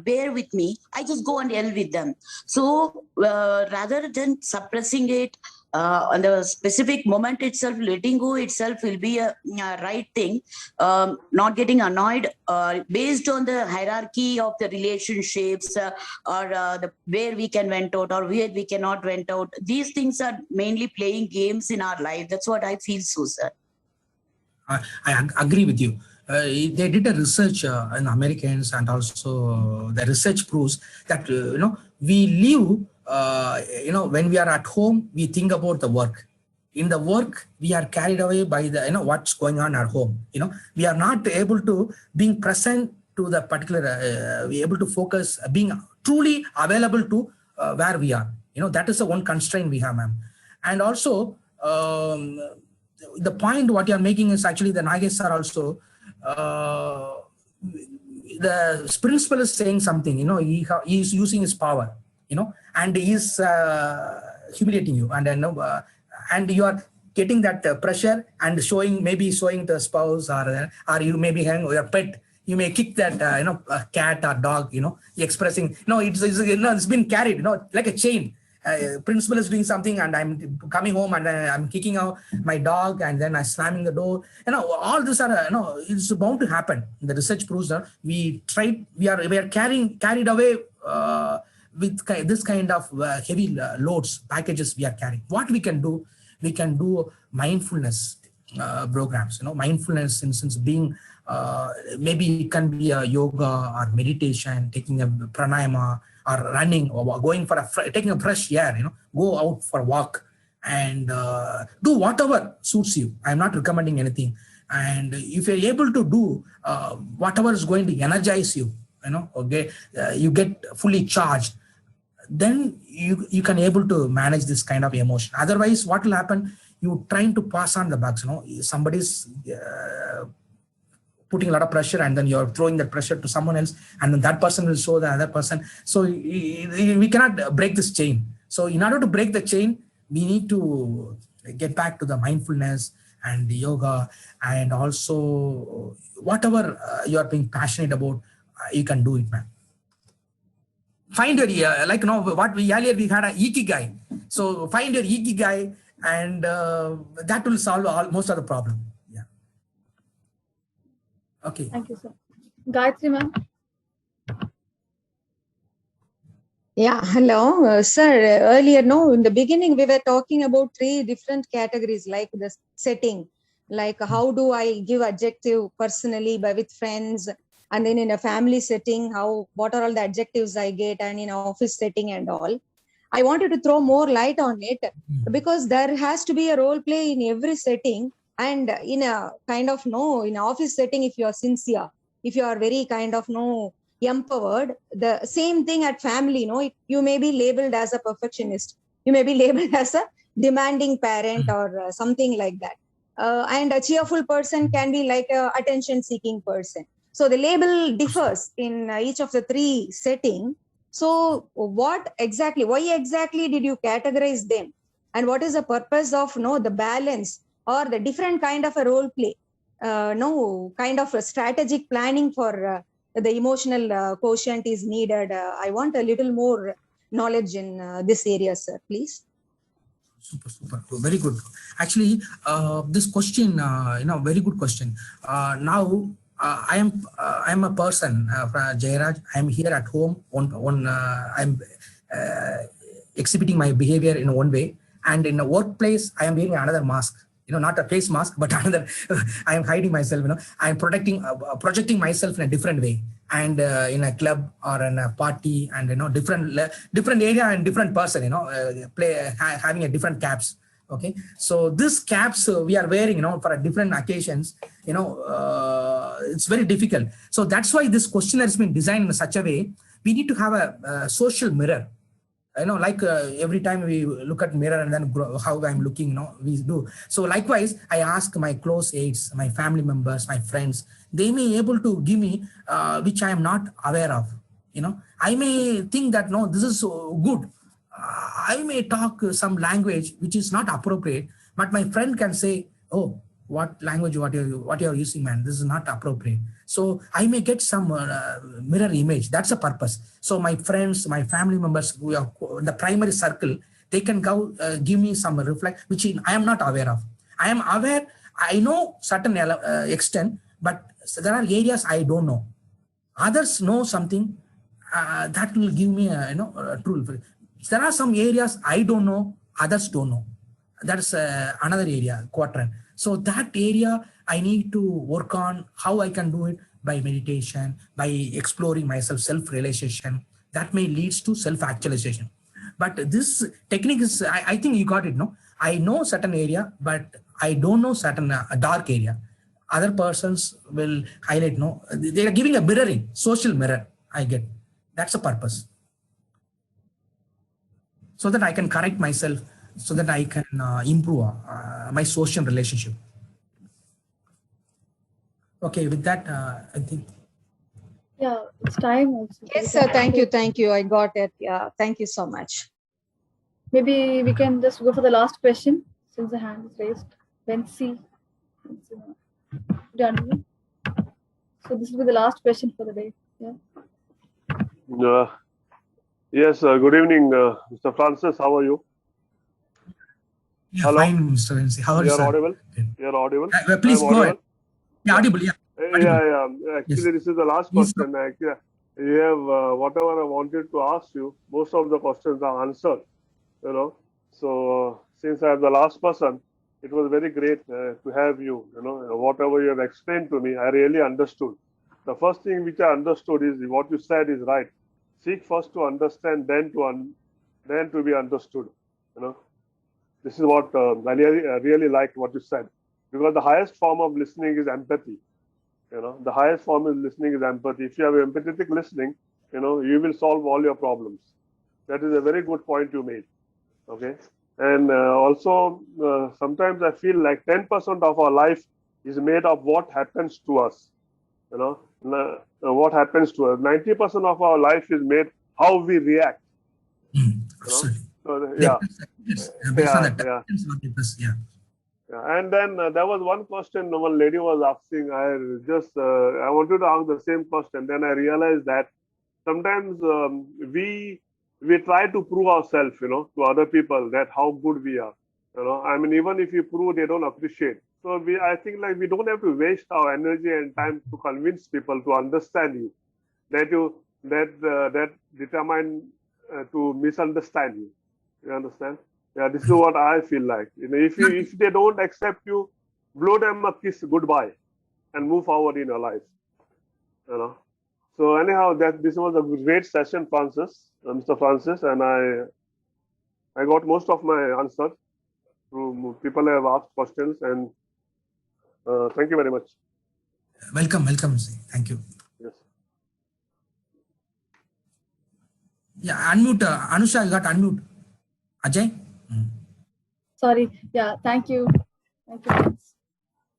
F: bear with me. I just go and yell with them. So rather than suppressing it, on the specific moment itself, letting go itself will be a right thing. Not getting annoyed based on the hierarchy of the relationships, or where we can vent out or where we cannot vent out. These things are mainly playing games in our life. That's what I feel, so, sir.
C: I agree with you. They did a research in Americans, and also the research proves that we live. When we are at home, we think about the work. In the work, we are carried away by the what's going on at home. We are not able to being present to the particular. We able to focus, being truly available to where we are. That is the one constraint we have, ma'am. And also, the point what you are making is actually the Nagesh sir also. The principal is saying something. He is using his power. And he is humiliating you, and you are getting that pressure and maybe showing the spouse, or you maybe having your pet You may kick that, a cat or dog, expressing, it's been carried, like a chain. Principal is doing something and I'm coming home and I'm kicking out my dog and then I'm slamming the door. All this are, it's bound to happen. The research proves that we are carried away with this kind of heavy loads, packages we are carrying. What we can do mindfulness programs, mindfulness since being, maybe it can be a yoga or meditation, taking a pranayama, or running, or going for taking a fresh air, go out for a walk and do whatever suits you. I'm not recommending anything. And if you're able to do whatever is going to energize you, you get fully charged, then you can able to manage this kind of emotion. Otherwise, what will happen? You trying to pass on the bugs, somebody's putting a lot of pressure and then you're throwing that pressure to someone else and then that person will show the other person. So we cannot break this chain. So in order to break the chain, we need to get back to the mindfulness and the yoga, and also whatever you are being passionate about, you can do it, man. Find your, what we earlier we had a ikigai. So find your ikigai and that will solve most of the problem. Okay.
A: Thank you, sir. Gayatri, ma'am.
J: Yeah, hello, sir. Earlier, in the beginning, we were talking about 3 different categories, like the setting, like how do I give adjective personally with friends, and then in a family setting, what are all the adjectives I get, and in an office setting and all. I wanted to throw more light on it because there has to be a role play in every setting. And in a kind of in an office setting, if you are sincere, if you are very kind of empowered, the same thing at family, you may be labeled as a perfectionist, you may be labeled as a demanding parent or something like that. And a cheerful person can be like a attention seeking person. So the label differs in each of the 3 settings. So why exactly did you categorize them? And what is the purpose of the balance or the different kind of a role play, kind of a strategic planning for the emotional quotient is needed. I want a little more knowledge in this area, sir, please.
C: Super. Very good. Actually, this question, very good question. Now, I am a person, Jairaj. I am here at home. I'm exhibiting my behavior in one way, and in a workplace, I am wearing another mask. Not a face mask, but another. I am hiding myself. I am projecting myself in a different way, and in a club or in a party, and different area and different person. Having a different caps. Okay, so this caps we are wearing, for a different occasions. It's very difficult. So that's why this questionnaire has been designed in such a way. We need to have a social mirror. Every time we look at mirror and then how I'm looking, we do. So likewise, I ask my close aides, my family members, my friends, they may able to give me, which I am not aware of. I may think that, no, this is so good. I may talk some language which is not appropriate, but my friend can say, oh, what language, what you're using, man, this is not appropriate. So I may get some mirror image. That's a purpose. So my friends, my family members who are in the primary circle, they can go give me some reflect, which I am not aware of. I am aware, I know certain extent, but there are areas I don't know. Others know something that will give me a truth. There are some areas I don't know, others don't know. That's another area, quadrant. So that area I need to work on how I can do it by meditation, by exploring myself, self-realization. That may leads to self-actualization. But this technique is, I think you got it, no? I know certain area, but I don't know certain dark area. Other persons will highlight, no? They are giving a mirroring, social mirror, I get. That's the purpose. So that I can correct myself, so that I can improve my social relationship. Okay, with that, I think.
A: Yeah, it's time also.
J: Yes, sir. Thank you. I got it. Yeah, thank you so much.
A: Maybe we can just go for the last question since the hand is raised. Then see. Done. So this will be the last question for the day. Yeah.
K: Yes, good evening, Mr. Francis. How are you?
C: Yeah,
K: Hello?
C: fine, Mr. Vinci. How are you,
K: You're
C: sir?
K: audible? You're audible?
C: Please
K: I'm
C: go ahead.
K: audible?
C: Yeah, audible. Yeah.
K: Yeah. Actually, this is the last
C: Yes,
K: question. Actually, you have whatever I wanted to ask you. Most of the questions are answered. You know, so since I'm the last person, it was very great to have you. You know, whatever you have explained to me, I really understood. The first thing which I understood is what you said is right. Seek first to understand, then to be understood. You know, this is what I really liked what you said, because the highest form of listening is empathy. You know, the highest form of listening is empathy. If you have empathetic listening, you know, you will solve all your problems. That is a very good point you made. Okay. And also, sometimes I feel like 10% of our life is made of what happens to us. You know, what happens to us. 90% of our life is made how we react.
C: Absolutely.
K: So, yeah.
C: Based on that.
K: Yeah. And then there was one question one lady was asking. I wanted to ask the same question. Then I realized that sometimes we try to prove ourselves, you know, to other people that how good we are. You know, I mean, even if you prove, they don't appreciate. So I think like we don't have to waste our energy and time to convince people to understand you, that determine to misunderstand you. You understand? Yeah, this is what I feel like. You know, if they don't accept you, blow them a kiss goodbye, and move forward in your life. You know. So anyhow, this was a great session, Francis, Mr. Francis, and I got most of my answers through people have asked questions, and thank you very much.
C: Welcome. Thank you.
K: Yes.
C: Yeah, unmute. Anusha, you got unmute. Ajay?
A: Sorry. Yeah, thank you.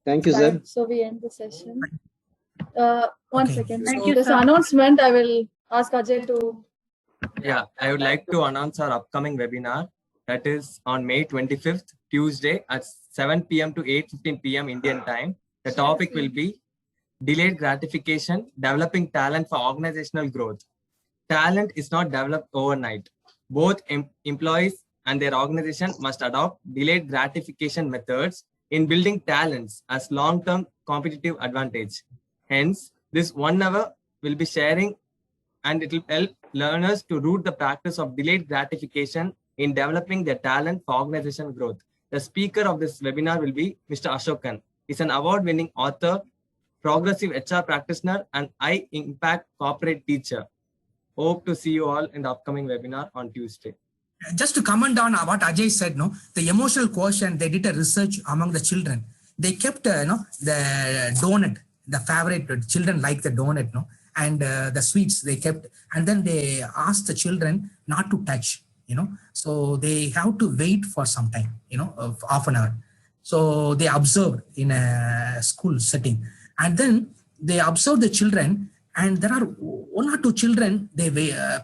L: Thank you, sir.
A: So we end the session. One second.
E: Thank
A: So
E: you,
A: this
E: sir.
A: announcement, I will ask Ajay to.
B: Yeah, I would like to announce our upcoming webinar. That is on May 25th, Tuesday at 7 p.m. to 8:15 p.m. Indian time. The topic will be delayed gratification, developing talent for organizational growth. Talent is not developed overnight. Both employees and their organization must adopt delayed gratification methods in building talents as long-term competitive advantage. Hence, this 1 hour will be sharing, and it will help learners to root the practice of delayed gratification in developing their talent for organization growth. The speaker of this webinar will be Mr. Ashokan. He's an award-winning author, progressive HR practitioner, and high-impact corporate teacher. Hope to see you all in the upcoming webinar on Tuesday.
C: Just to comment on what Ajay said, no, the emotional quotient, they did a research among the children. They kept, the donut, the favorite, children like the donut, no, and the sweets they kept, and then they asked the children not to touch, so they have to wait for some time, of half an hour. So they observed in a school setting, and then they observed the children, and there are 1 or 2 children, they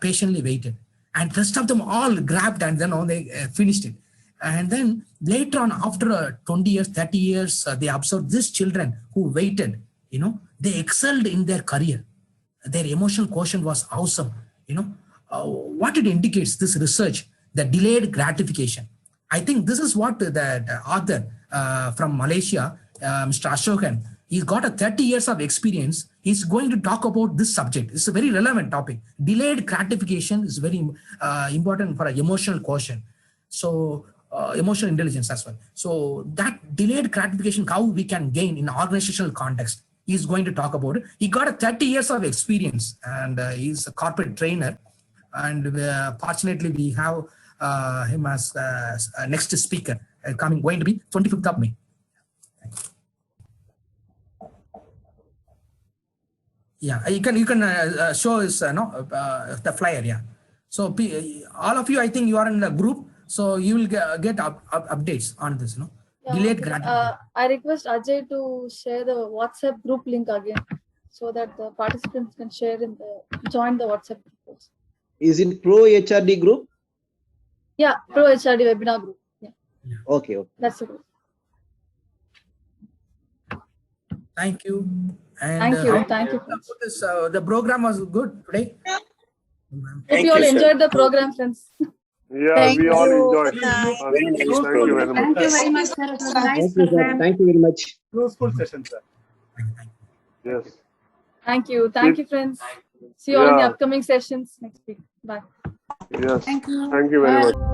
C: patiently waited, and rest of them all grabbed, and then they finished it. And then later on, after 20 years, 30 years, they observed these children who waited, they excelled in their career. Their emotional quotient was awesome. What it indicates, this research, the delayed gratification. I think this is what the author from Malaysia, Mr. Ashokan, he's got a 30 years of experience. He's going to talk about this subject. It's a very relevant topic. Delayed gratification is very important for an emotional quotient. So emotional intelligence as well. So that delayed gratification, how we can gain in organizational context, he's going to talk about it. He got a 30 years of experience, and he's a corporate trainer. And fortunately, we have him as next speaker going to be 25th of May. Yeah, you can show his the flyer. Yeah. So all of you, I think you are in the group, so you will get updates on this.
A: Yeah,
C: Delayed gratification.
A: I request Ajay to share the WhatsApp group link again, so that the participants can join the WhatsApp group.
L: Is it Pro HRD group?
A: Yeah, Pro HRD webinar group. Yeah.
L: Okay.
A: That's the group.
C: Thank you. And
A: Thank you.
C: how-
A: Thank you.
C: the program was good today.
A: Hope you all enjoyed the program, friends.
K: Yeah, we all enjoyed.
L: Very nice
K: Thank you
L: program.
K: very much.
G: Thank you very much, sir. It was a nice
L: Thank you, sir.
G: program.
L: Thank you very much.
H: Useful session, sir.
K: Yes.
A: Thank you. Thank you, friends. See you all in the
K: Yeah.
A: upcoming sessions next week. Bye.
K: Yes.
G: Thank you.
K: Thank you very
G: Bye.
K: much.